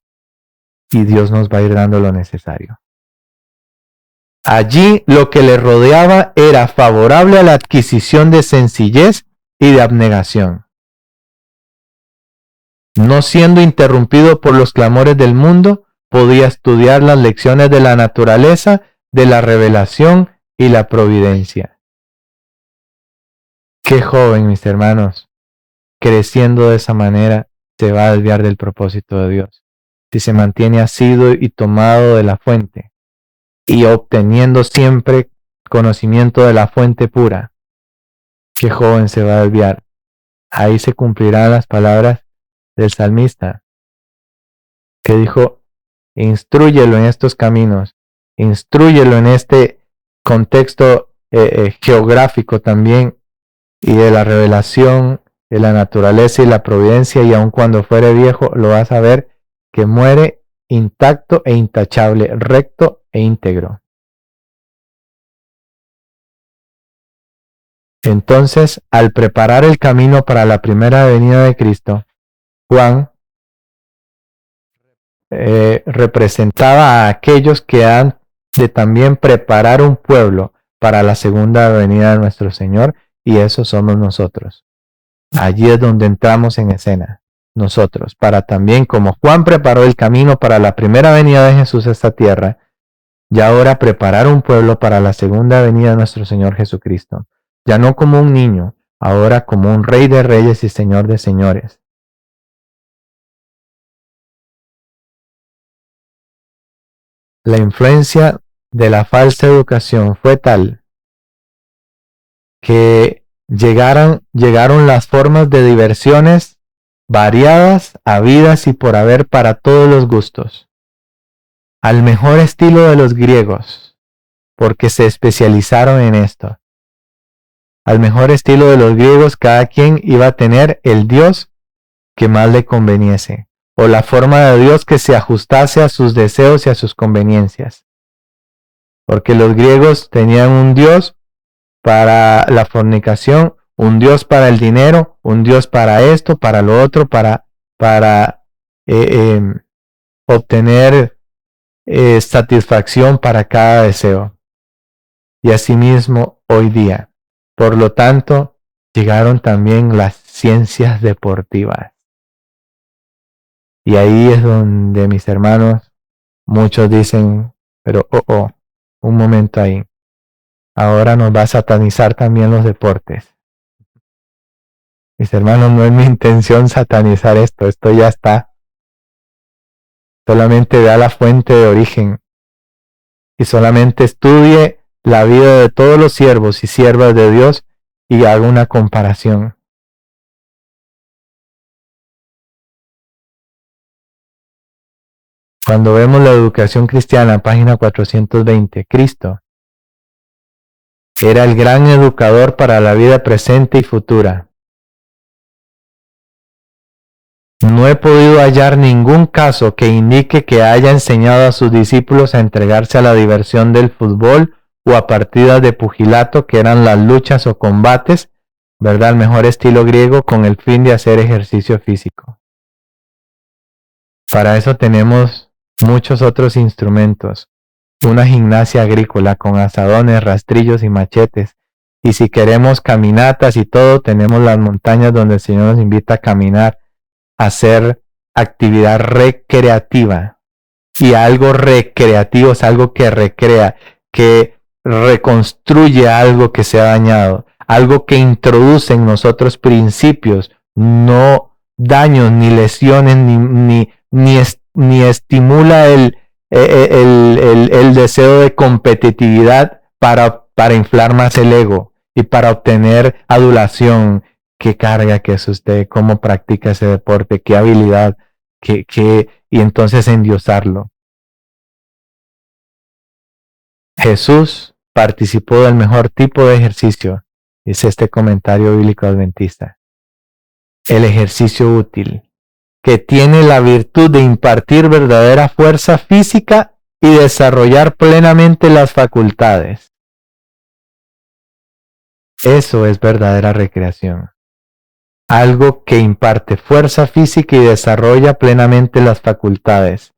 Y Dios nos va a ir dando lo necesario. Allí lo que le rodeaba era favorable a la adquisición de sencillez y de abnegación. No siendo interrumpido por los clamores del mundo, podía estudiar las lecciones de la naturaleza, de la revelación y la providencia. Qué joven, mis hermanos, creciendo de esa manera, se va a desviar del propósito de Dios. Si se mantiene asido y tomado de la fuente, y obteniendo siempre conocimiento de la fuente pura, qué joven se va a desviar. Ahí se cumplirán las palabras del salmista, que dijo, instrúyelo en estos caminos, instrúyelo en este contexto geográfico también, y de la revelación, de la naturaleza y la providencia, y aun cuando fuere viejo, lo vas a ver que muere intacto e intachable, recto e íntegro. Entonces, al preparar el camino para la primera venida de Cristo, Juan representaba a aquellos que han de también preparar un pueblo para la segunda venida de nuestro Señor, y eso somos nosotros. Allí es donde entramos en escena, nosotros, para también, como Juan preparó el camino para la primera venida de Jesús a esta tierra, y ahora preparar un pueblo para la segunda venida de nuestro Señor Jesucristo, ya no como un niño, ahora como un Rey de reyes y Señor de señores. La influencia de la falsa educación fue tal que llegaron las formas de diversiones variadas, habidas y por haber para todos los gustos, al mejor estilo de los griegos, porque se especializaron en esto. Al mejor estilo de los griegos, cada quien iba a tener el Dios que más le conveniese, o la forma de Dios que se ajustase a sus deseos y a sus conveniencias. Porque los griegos tenían un Dios para la fornicación, un Dios para el dinero, un Dios para esto, para lo otro, para obtener satisfacción para cada deseo. Y asimismo hoy día. Por lo tanto, llegaron también las ciencias deportivas. Y ahí es donde, mis hermanos, muchos dicen, pero un momento ahí. Ahora nos va a satanizar también los deportes. Mis hermanos, no es mi intención satanizar esto ya está. Solamente vea la fuente de origen y solamente estudie la vida de todos los siervos y siervas de Dios y haga una comparación. Cuando vemos la educación cristiana, página 420, Cristo era el gran educador para la vida presente y futura. No he podido hallar ningún caso que indique que haya enseñado a sus discípulos a entregarse a la diversión del fútbol o a partidas de pugilato, que eran las luchas o combates, ¿verdad? El mejor estilo griego, con el fin de hacer ejercicio físico. Para eso tenemos muchos otros instrumentos. Una gimnasia agrícola con azadones, rastrillos y machetes. Y si queremos caminatas y todo, tenemos las montañas donde el Señor nos invita a caminar, a hacer actividad recreativa. Y algo recreativo es algo que recrea, que reconstruye algo que se ha dañado, algo que introduce en nosotros principios, no daños, ni lesiones, ni estimula el deseo de competitividad para inflar más el ego y para obtener adulación. ¿Qué carga que es usted? ¿Cómo practica ese deporte? ¿Qué habilidad? Y entonces endiosarlo. Jesús participó del mejor tipo de ejercicio, dice este comentario bíblico adventista. El ejercicio útil, que tiene la virtud de impartir verdadera fuerza física y desarrollar plenamente las facultades. Eso es verdadera recreación. Algo que imparte fuerza física y desarrolla plenamente las facultades.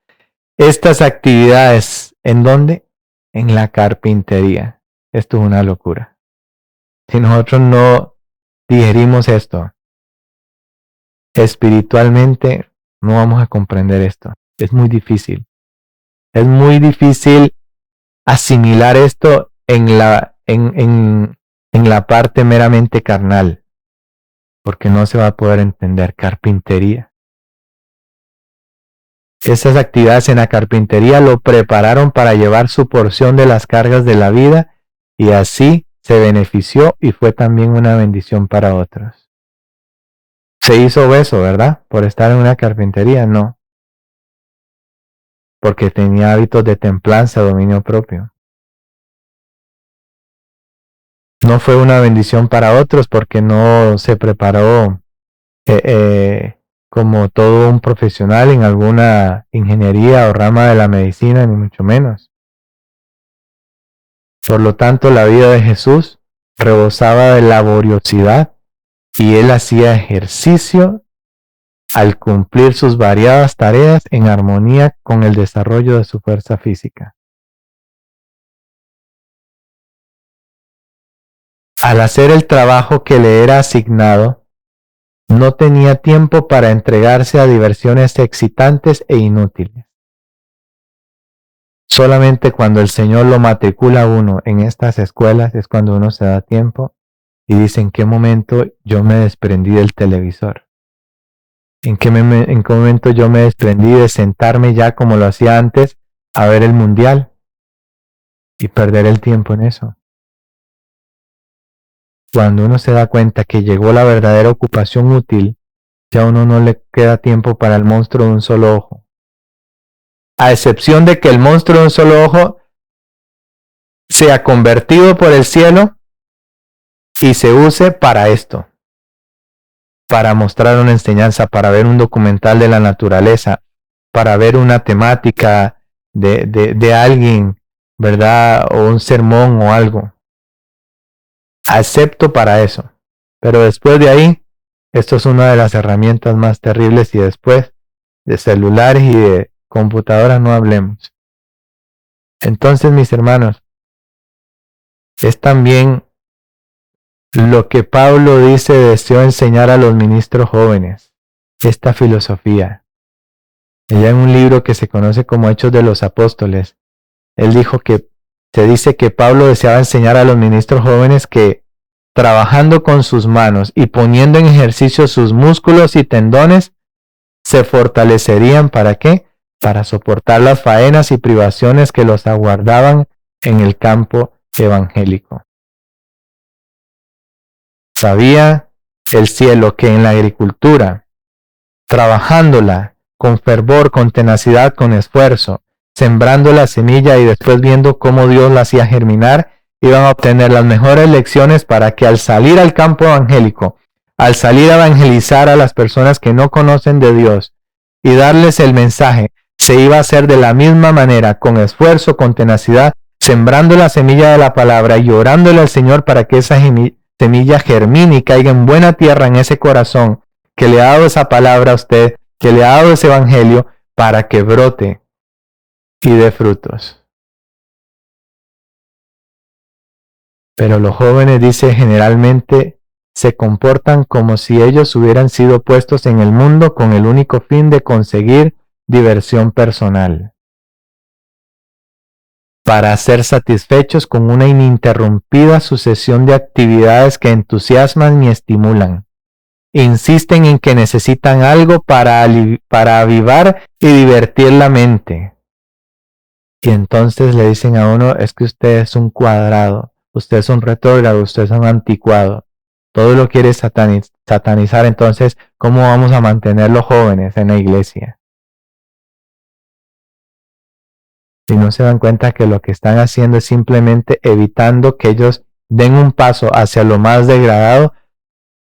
Estas actividades, ¿en dónde? En la carpintería. Esto es una locura. Si nosotros no digerimos esto, espiritualmente no vamos a comprender esto. Es muy difícil. Es muy difícil asimilar esto en la parte meramente carnal, porque no se va a poder entender carpintería. Esas actividades en la carpintería lo prepararon para llevar su porción de las cargas de la vida y así se benefició y fue también una bendición para otros. Se hizo obeso, ¿verdad? Por estar en una carpintería, no. Porque tenía hábitos de templanza, dominio propio. No fue una bendición para otros porque no se preparó como todo un profesional en alguna ingeniería o rama de la medicina, ni mucho menos. Por lo tanto, la vida de Jesús rebosaba de laboriosidad y él hacía ejercicio al cumplir sus variadas tareas en armonía con el desarrollo de su fuerza física. Al hacer el trabajo que le era asignado, no tenía tiempo para entregarse a diversiones excitantes e inútiles. Solamente cuando el Señor lo matricula a uno en estas escuelas es cuando uno se da tiempo y dice en qué momento yo me desprendí del televisor. ¿En qué momento yo me desprendí de sentarme ya como lo hacía antes a ver el mundial y perder el tiempo en eso? Cuando uno se da cuenta que llegó la verdadera ocupación útil, ya a uno no le queda tiempo para el monstruo de un solo ojo. A excepción de que el monstruo de un solo ojo sea convertido por el cielo y se use para esto, para mostrar una enseñanza, para ver un documental de la naturaleza, para ver una temática de alguien, ¿verdad? O un sermón o algo. Acepto para eso. Pero después de ahí, esto es una de las herramientas más terribles y después de celulares y de computadoras no hablemos. Entonces, mis hermanos, es también lo que Pablo dice deseó enseñar a los ministros jóvenes, esta filosofía. Ella en un libro que se conoce como Hechos de los Apóstoles, él dijo que se dice que Pablo deseaba enseñar a los ministros jóvenes que trabajando con sus manos y poniendo en ejercicio sus músculos y tendones, se fortalecerían ¿para qué? Para soportar las faenas y privaciones que los aguardaban en el campo evangélico. Sabía el cielo que en la agricultura, trabajándola con fervor, con tenacidad, con esfuerzo, sembrando la semilla y después viendo cómo Dios la hacía germinar, iban a obtener las mejores lecciones para que al salir al campo evangélico, al salir a evangelizar a las personas que no conocen de Dios y darles el mensaje, se iba a hacer de la misma manera, con esfuerzo, con tenacidad, sembrando la semilla de la palabra y orándole al Señor para que esa semilla germine y caiga en buena tierra en ese corazón que le ha dado esa palabra a usted, que le ha dado ese evangelio, para que brote y dé frutos. Pero los jóvenes, dice, generalmente se comportan como si ellos hubieran sido puestos en el mundo con el único fin de conseguir diversión personal. para ser satisfechos con una ininterrumpida sucesión de actividades que entusiasman y estimulan. Insisten en que necesitan algo para avivar y divertir la mente. Y entonces le dicen a uno, es que usted es un cuadrado, usted es un retrógrado, usted es un anticuado. Todo lo quiere satanizar, entonces, ¿cómo vamos a mantener los jóvenes en la iglesia? Y no se dan cuenta que lo que están haciendo es simplemente evitando que ellos den un paso hacia lo más degradado,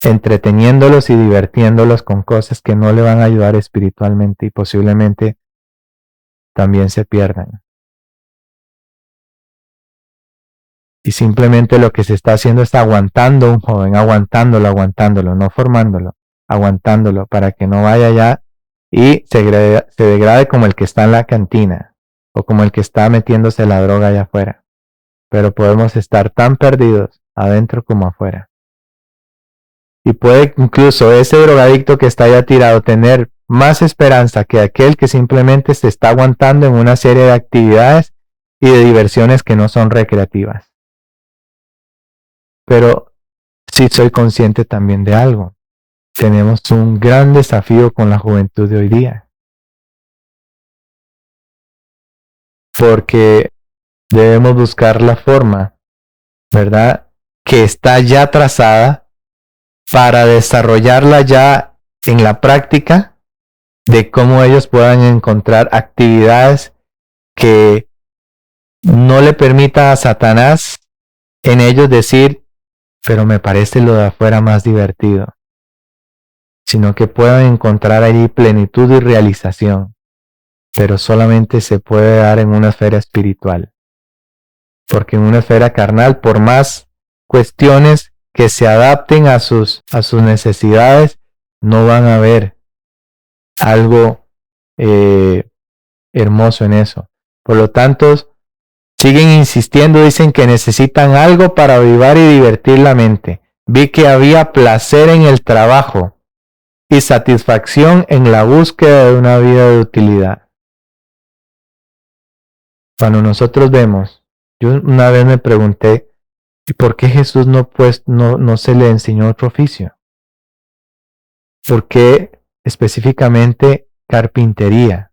entreteniéndolos y divirtiéndolos con cosas que no le van a ayudar espiritualmente y posiblemente también se pierdan. Y simplemente lo que se está haciendo es aguantando a un joven, aguantándolo, no formándolo, aguantándolo para que no vaya allá y se degrade como el que está en la cantina o como el que está metiéndose la droga allá afuera. Pero podemos estar tan perdidos adentro como afuera. Y puede incluso ese drogadicto que está allá tirado tener más esperanza que aquel que simplemente se está aguantando en una serie de actividades y de diversiones que no son recreativas. Pero sí soy consciente también de algo. Tenemos un gran desafío con la juventud de hoy día. Porque debemos buscar la forma, ¿verdad?, que está ya trazada para desarrollarla ya en la práctica, de cómo ellos puedan encontrar actividades que no le permita a Satanás en ellos decir, pero me parece lo de afuera más divertido, sino que puedan encontrar allí plenitud y realización, pero solamente se puede dar en una esfera espiritual, porque en una esfera carnal, por más cuestiones que se adapten a sus necesidades, no van a ver algo hermoso en eso. Por lo tanto, siguen insistiendo, dicen que necesitan algo para avivar y divertir la mente. Vi que había placer en el trabajo y satisfacción en la búsqueda de una vida de utilidad. Cuando nosotros vemos, yo una vez me pregunté, ¿y por qué Jesús no se le enseñó otro oficio? ¿Por qué específicamente carpintería?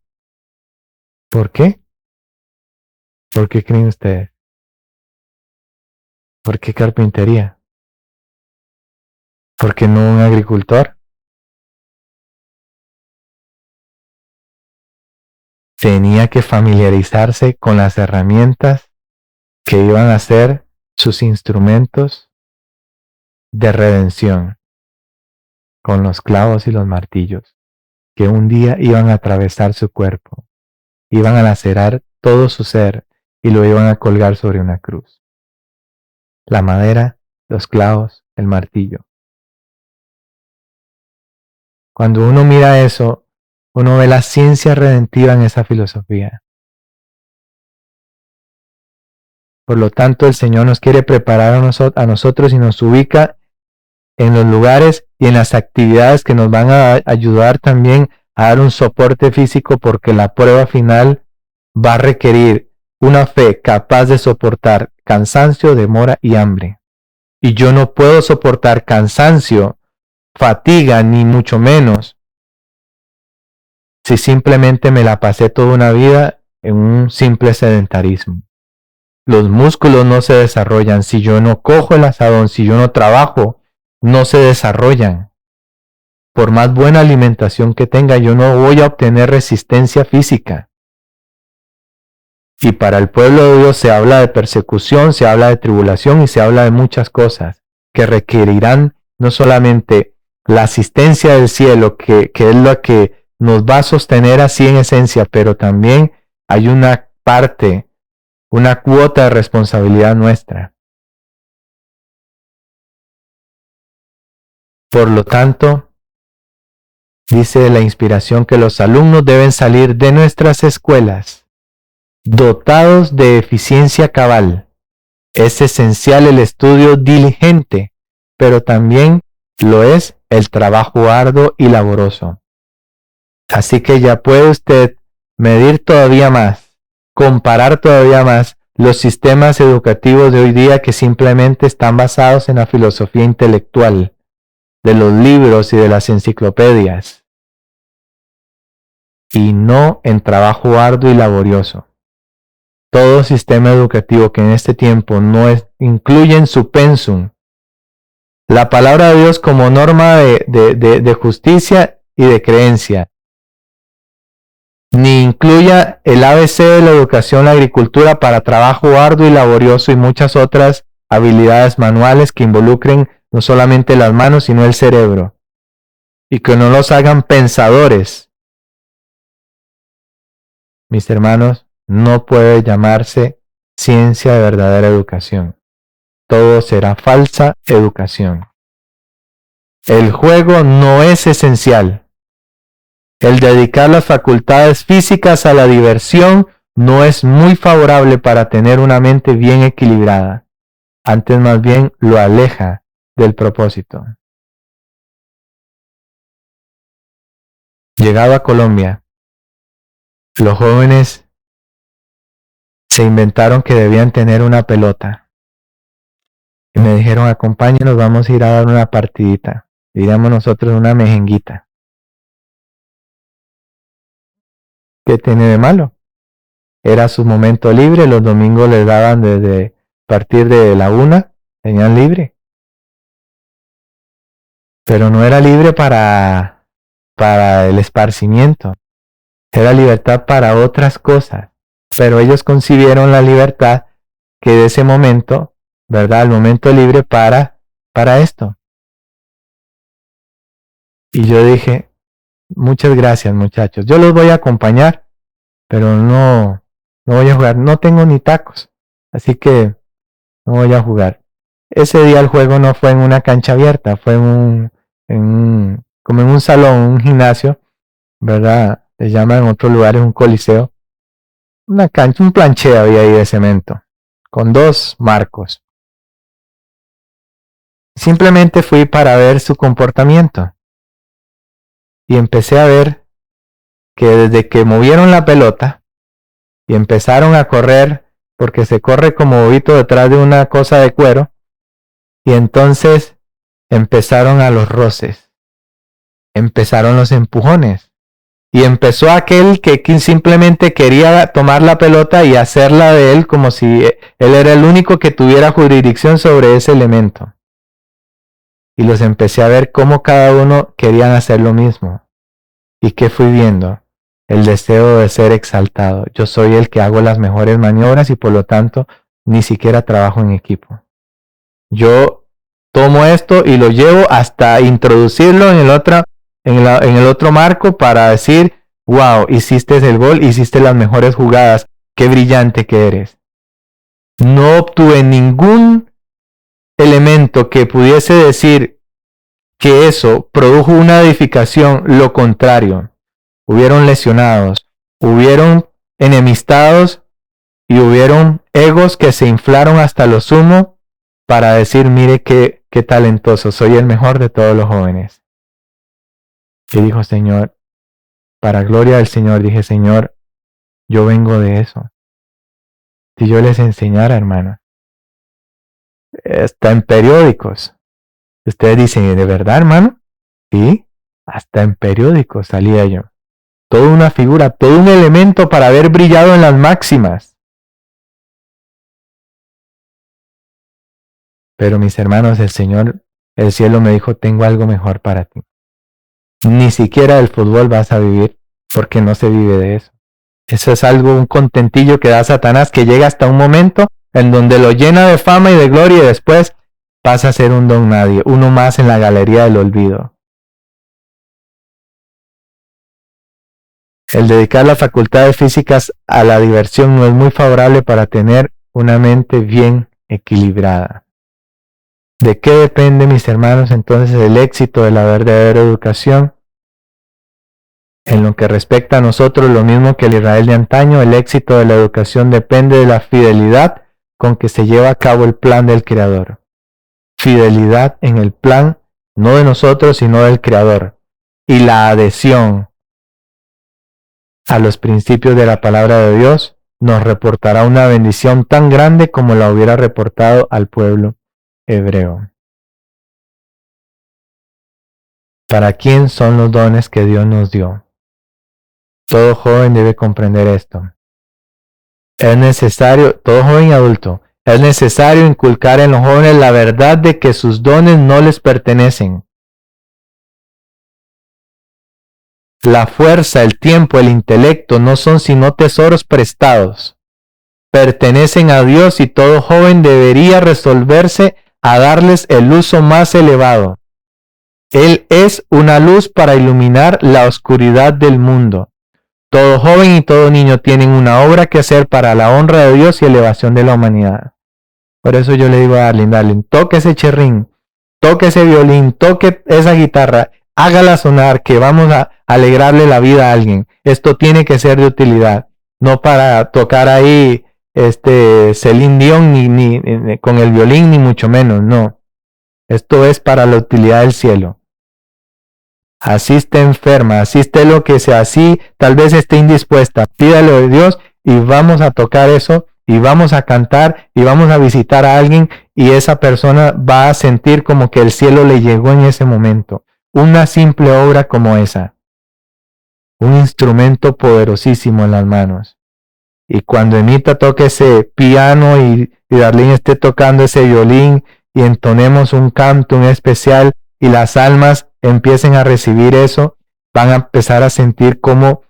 ¿Por qué? ¿Por qué creen ustedes? ¿Por qué carpintería? ¿Por qué no un agricultor? Tenía que familiarizarse con las herramientas que iban a ser sus instrumentos de redención, con los clavos y los martillos, que un día iban a atravesar su cuerpo, iban a lacerar todo su ser y lo iban a colgar sobre una cruz. La madera, los clavos, el martillo. Cuando uno mira eso, uno ve la ciencia redentiva en esa filosofía. Por lo tanto, el Señor nos quiere preparar a nosotros y nos ubica en los lugares y en las actividades que nos van a ayudar también a dar un soporte físico, porque la prueba final va a requerir una fe capaz de soportar cansancio, demora y hambre. Y yo no puedo soportar cansancio, fatiga, ni mucho menos, si simplemente me la pasé toda una vida en un simple sedentarismo. Los músculos no se desarrollan si yo no cojo el asadón, si yo no trabajo, no se desarrollan. Por más buena alimentación que tenga, yo no voy a obtener resistencia física. Y para el pueblo de Dios se habla de persecución, se habla de tribulación y se habla de muchas cosas que requerirán no solamente la asistencia del cielo, que es lo que nos va a sostener así en esencia, pero también hay una parte, una cuota de responsabilidad nuestra. Por lo tanto, dice la inspiración que los alumnos deben salir de nuestras escuelas dotados de eficiencia cabal. Es esencial el estudio diligente, pero también lo es el trabajo arduo y laboroso. Así que ya puede usted medir todavía más, comparar todavía más los sistemas educativos de hoy día que simplemente están basados en la filosofía intelectual, de los libros y de las enciclopedias, y no en trabajo arduo y laborioso. Todo sistema educativo que en este tiempo no incluye en su pensum la palabra de Dios como norma de justicia y de creencia, ni incluya el ABC de la educación, la agricultura para trabajo arduo y laborioso y muchas otras habilidades manuales que involucren no solamente las manos sino el cerebro, y que no los hagan pensadores. Mis hermanos, no puede llamarse ciencia de verdadera educación. Todo será falsa educación. El juego no es esencial. El dedicar las facultades físicas a la diversión no es muy favorable para tener una mente bien equilibrada. Antes más bien lo aleja del propósito. Llegado a Colombia, los jóvenes se inventaron que debían tener una pelota. Y me dijeron, acompáñenos, vamos a ir a dar una partidita. Diríamos nosotros una mejenguita. ¿Qué tiene de malo? Era su momento libre, los domingos les daban desde partir de la 1, tenían libre. Pero no era libre para el esparcimiento, era libertad para otras cosas. Pero ellos concibieron la libertad que de ese momento, ¿verdad? El momento libre para esto. Y yo dije, muchas gracias muchachos, yo los voy a acompañar, pero no voy a jugar, no tengo ni tacos, así que no voy a jugar. Ese día el juego no fue en una cancha abierta, fue como en un salón, un gimnasio, ¿verdad? Se llama en otros lugares un coliseo. Una cancha, un plancheo había ahí de cemento, con 2 marcos. Simplemente fui para ver su comportamiento. Y empecé a ver que desde que movieron la pelota y empezaron a correr, porque se corre como bobito detrás de una cosa de cuero, y entonces empezaron a los roces, empezaron los empujones, y empezó aquel que simplemente quería tomar la pelota y hacerla de él como si él era el único que tuviera jurisdicción sobre ese elemento. Y los empecé a ver cómo cada uno querían hacer lo mismo. ¿Y qué fui viendo? El deseo de ser exaltado. Yo soy el que hago las mejores maniobras y por lo tanto ni siquiera trabajo en equipo. Yo tomo esto y lo llevo hasta introducirlo en el otro marco para decir, wow, hiciste el gol, hiciste las mejores jugadas, qué brillante que eres. No obtuve ningún elemento que pudiese decir que eso produjo una edificación, lo contrario. Hubieron lesionados, hubieron enemistados y hubieron egos que se inflaron hasta lo sumo para decir, mire qué talentoso, soy el mejor de todos los jóvenes. Y dijo, Señor, para gloria del Señor, dije, Señor, yo vengo de eso. Si yo les enseñara, hermano, está en periódicos. Ustedes dicen, ¿de verdad, hermano? Sí, hasta en periódicos salía yo. Toda una figura, todo un elemento para haber brillado en las máximas. Pero mis hermanos, el Señor, el cielo me dijo, tengo algo mejor para ti. Ni siquiera del fútbol vas a vivir, porque no se vive de eso. Eso es algo, un contentillo que da Satanás, que llega hasta un momento en donde lo llena de fama y de gloria y después pasa a ser un don nadie, uno más en la galería del olvido. El dedicar las facultades físicas a la diversión no es muy favorable para tener una mente bien equilibrada. ¿De qué depende, mis hermanos, entonces el éxito de la verdadera educación? En lo que respecta a nosotros, lo mismo que el Israel de antaño, el éxito de la educación depende de la fidelidad con que se lleva a cabo el plan del Creador. Fidelidad en el plan, no de nosotros, sino del Creador. Y la adhesión a los principios de la palabra de Dios nos reportará una bendición tan grande como la hubiera reportado al pueblo hebreo. ¿Para quién son los dones que Dios nos dio? Todo joven debe comprender esto. Es necesario, todo joven y adulto, es necesario inculcar en los jóvenes la verdad de que sus dones no les pertenecen. La fuerza, el tiempo, el intelecto no son sino tesoros prestados. Pertenecen a Dios y todo joven debería resolverse a darles el uso más elevado. Él es una luz para iluminar la oscuridad del mundo. Todo joven y todo niño tienen una obra que hacer para la honra de Dios y elevación de la humanidad. Por eso yo le digo a Darling, toque ese cherrín, toque ese violín, toque esa guitarra, hágala sonar, que vamos a alegrarle la vida a alguien. Esto tiene que ser de utilidad, no para tocar ahí Celine Dion ni con el violín, ni mucho menos, no. Esto es para la utilidad del cielo. Así esté enferma, así esté lo que sea, así tal vez esté indispuesta, pídale a Dios y vamos a tocar eso y vamos a cantar y vamos a visitar a alguien y esa persona va a sentir como que el cielo le llegó en ese momento. Una simple obra como esa. Un instrumento poderosísimo en las manos. Y cuando Emita toque ese piano y Darlene esté tocando ese violín y entonemos un canto, un especial, y las almas empiecen a recibir eso, van a empezar a sentir cómo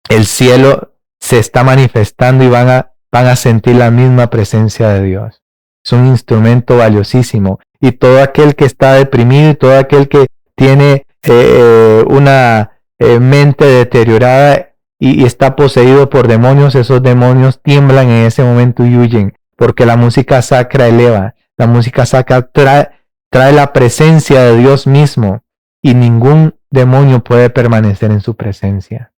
el cielo se está manifestando y van a sentir la misma presencia de Dios. Es un instrumento valiosísimo. Y todo aquel que está deprimido y todo aquel que tiene una mente deteriorada y está poseído por demonios, esos demonios tiemblan en ese momento y huyen, porque la música sacra eleva, la música sacra trae la presencia de Dios mismo y ningún demonio puede permanecer en su presencia.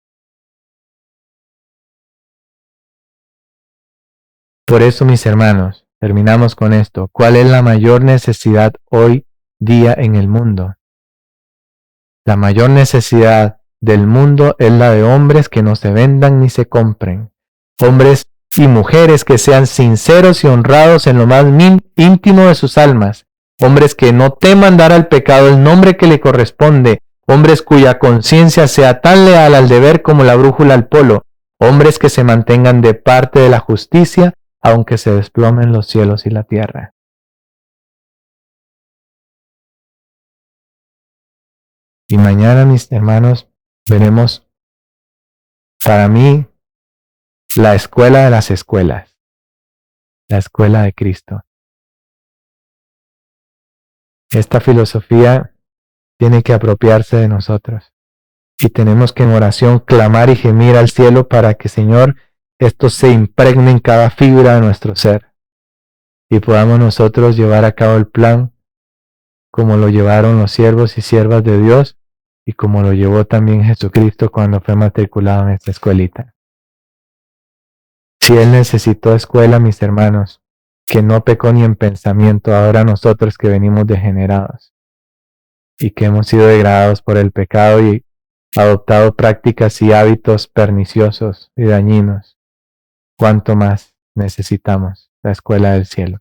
Por eso, mis hermanos, terminamos con esto. ¿Cuál es la mayor necesidad hoy día en el mundo? La mayor necesidad del mundo es la de hombres que no se vendan ni se compren. Hombres y mujeres que sean sinceros y honrados en lo más íntimo de sus almas. Hombres que no teman dar al pecado el nombre que le corresponde. Hombres cuya conciencia sea tan leal al deber como la brújula al polo. Hombres que se mantengan de parte de la justicia, aunque se desplomen los cielos y la tierra. Y mañana, mis hermanos, veremos, para mí, la escuela de las escuelas, la escuela de Cristo. Esta filosofía tiene que apropiarse de nosotros y tenemos que en oración clamar y gemir al cielo para que, Señor, esto se impregne en cada fibra de nuestro ser y podamos nosotros llevar a cabo el plan como lo llevaron los siervos y siervas de Dios y como lo llevó también Jesucristo cuando fue matriculado en esta escuelita. Si Él necesitó escuela, mis hermanos, que no pecó ni en pensamiento, ahora nosotros que venimos degenerados y que hemos sido degradados por el pecado y adoptado prácticas y hábitos perniciosos y dañinos, ¿cuánto más necesitamos la escuela del cielo?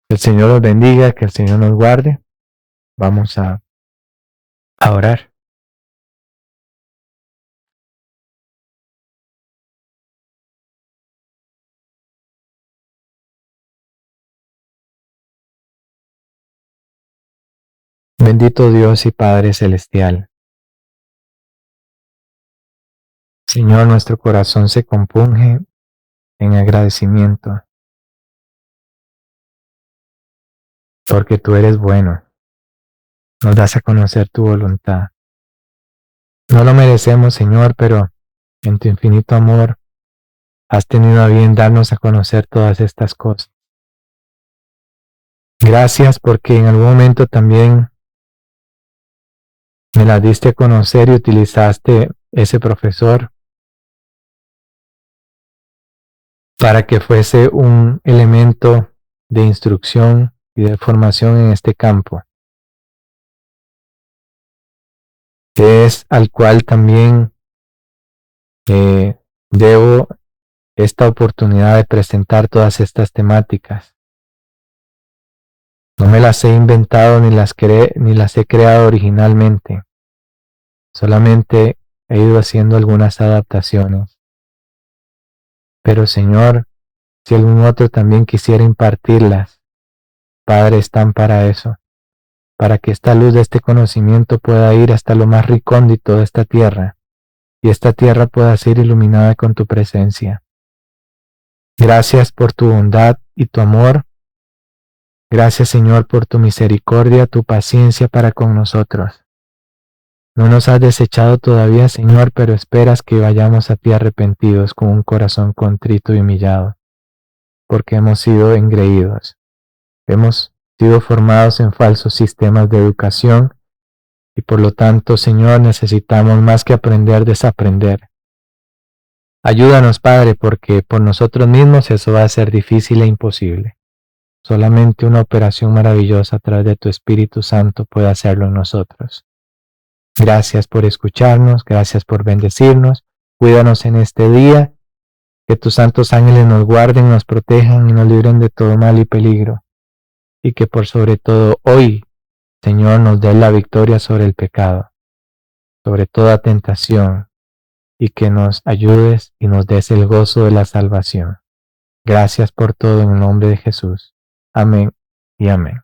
Que el Señor los bendiga, que el Señor nos guarde. Vamos a orar. Bendito Dios y Padre Celestial. Señor, nuestro corazón se compunge en agradecimiento, porque tú eres bueno, nos das a conocer tu voluntad. No lo merecemos, Señor, pero en tu infinito amor has tenido a bien darnos a conocer todas estas cosas. Gracias porque en algún momento también me las diste a conocer y utilizaste ese profesor para que fuese un elemento de instrucción y de formación en este campo, que es al cual también debo esta oportunidad de presentar todas estas temáticas. No me las he inventado ni las he creado originalmente. Solamente he ido haciendo algunas adaptaciones. Pero Señor, si algún otro también quisiera impartirlas, Padre, están para eso, para que esta luz de este conocimiento pueda ir hasta lo más recóndito de esta tierra, y esta tierra pueda ser iluminada con tu presencia. Gracias por tu bondad y tu amor. Gracias, Señor, por tu misericordia, tu paciencia para con nosotros. No nos has desechado todavía, Señor, pero esperas que vayamos a ti arrepentidos con un corazón contrito y humillado, porque hemos sido engreídos. Hemos sido formados en falsos sistemas de educación y por lo tanto, Señor, necesitamos más que aprender, desaprender. Ayúdanos, Padre, porque por nosotros mismos eso va a ser difícil e imposible. Solamente una operación maravillosa a través de tu Espíritu Santo puede hacerlo en nosotros. Gracias por escucharnos, gracias por bendecirnos. Cuídanos en este día, que tus santos ángeles nos guarden, nos protejan y nos libren de todo mal y peligro. Y que por sobre todo hoy, Señor, nos dé la victoria sobre el pecado, sobre toda tentación, y que nos ayudes y nos des el gozo de la salvación. Gracias por todo en el nombre de Jesús. Amén y amén.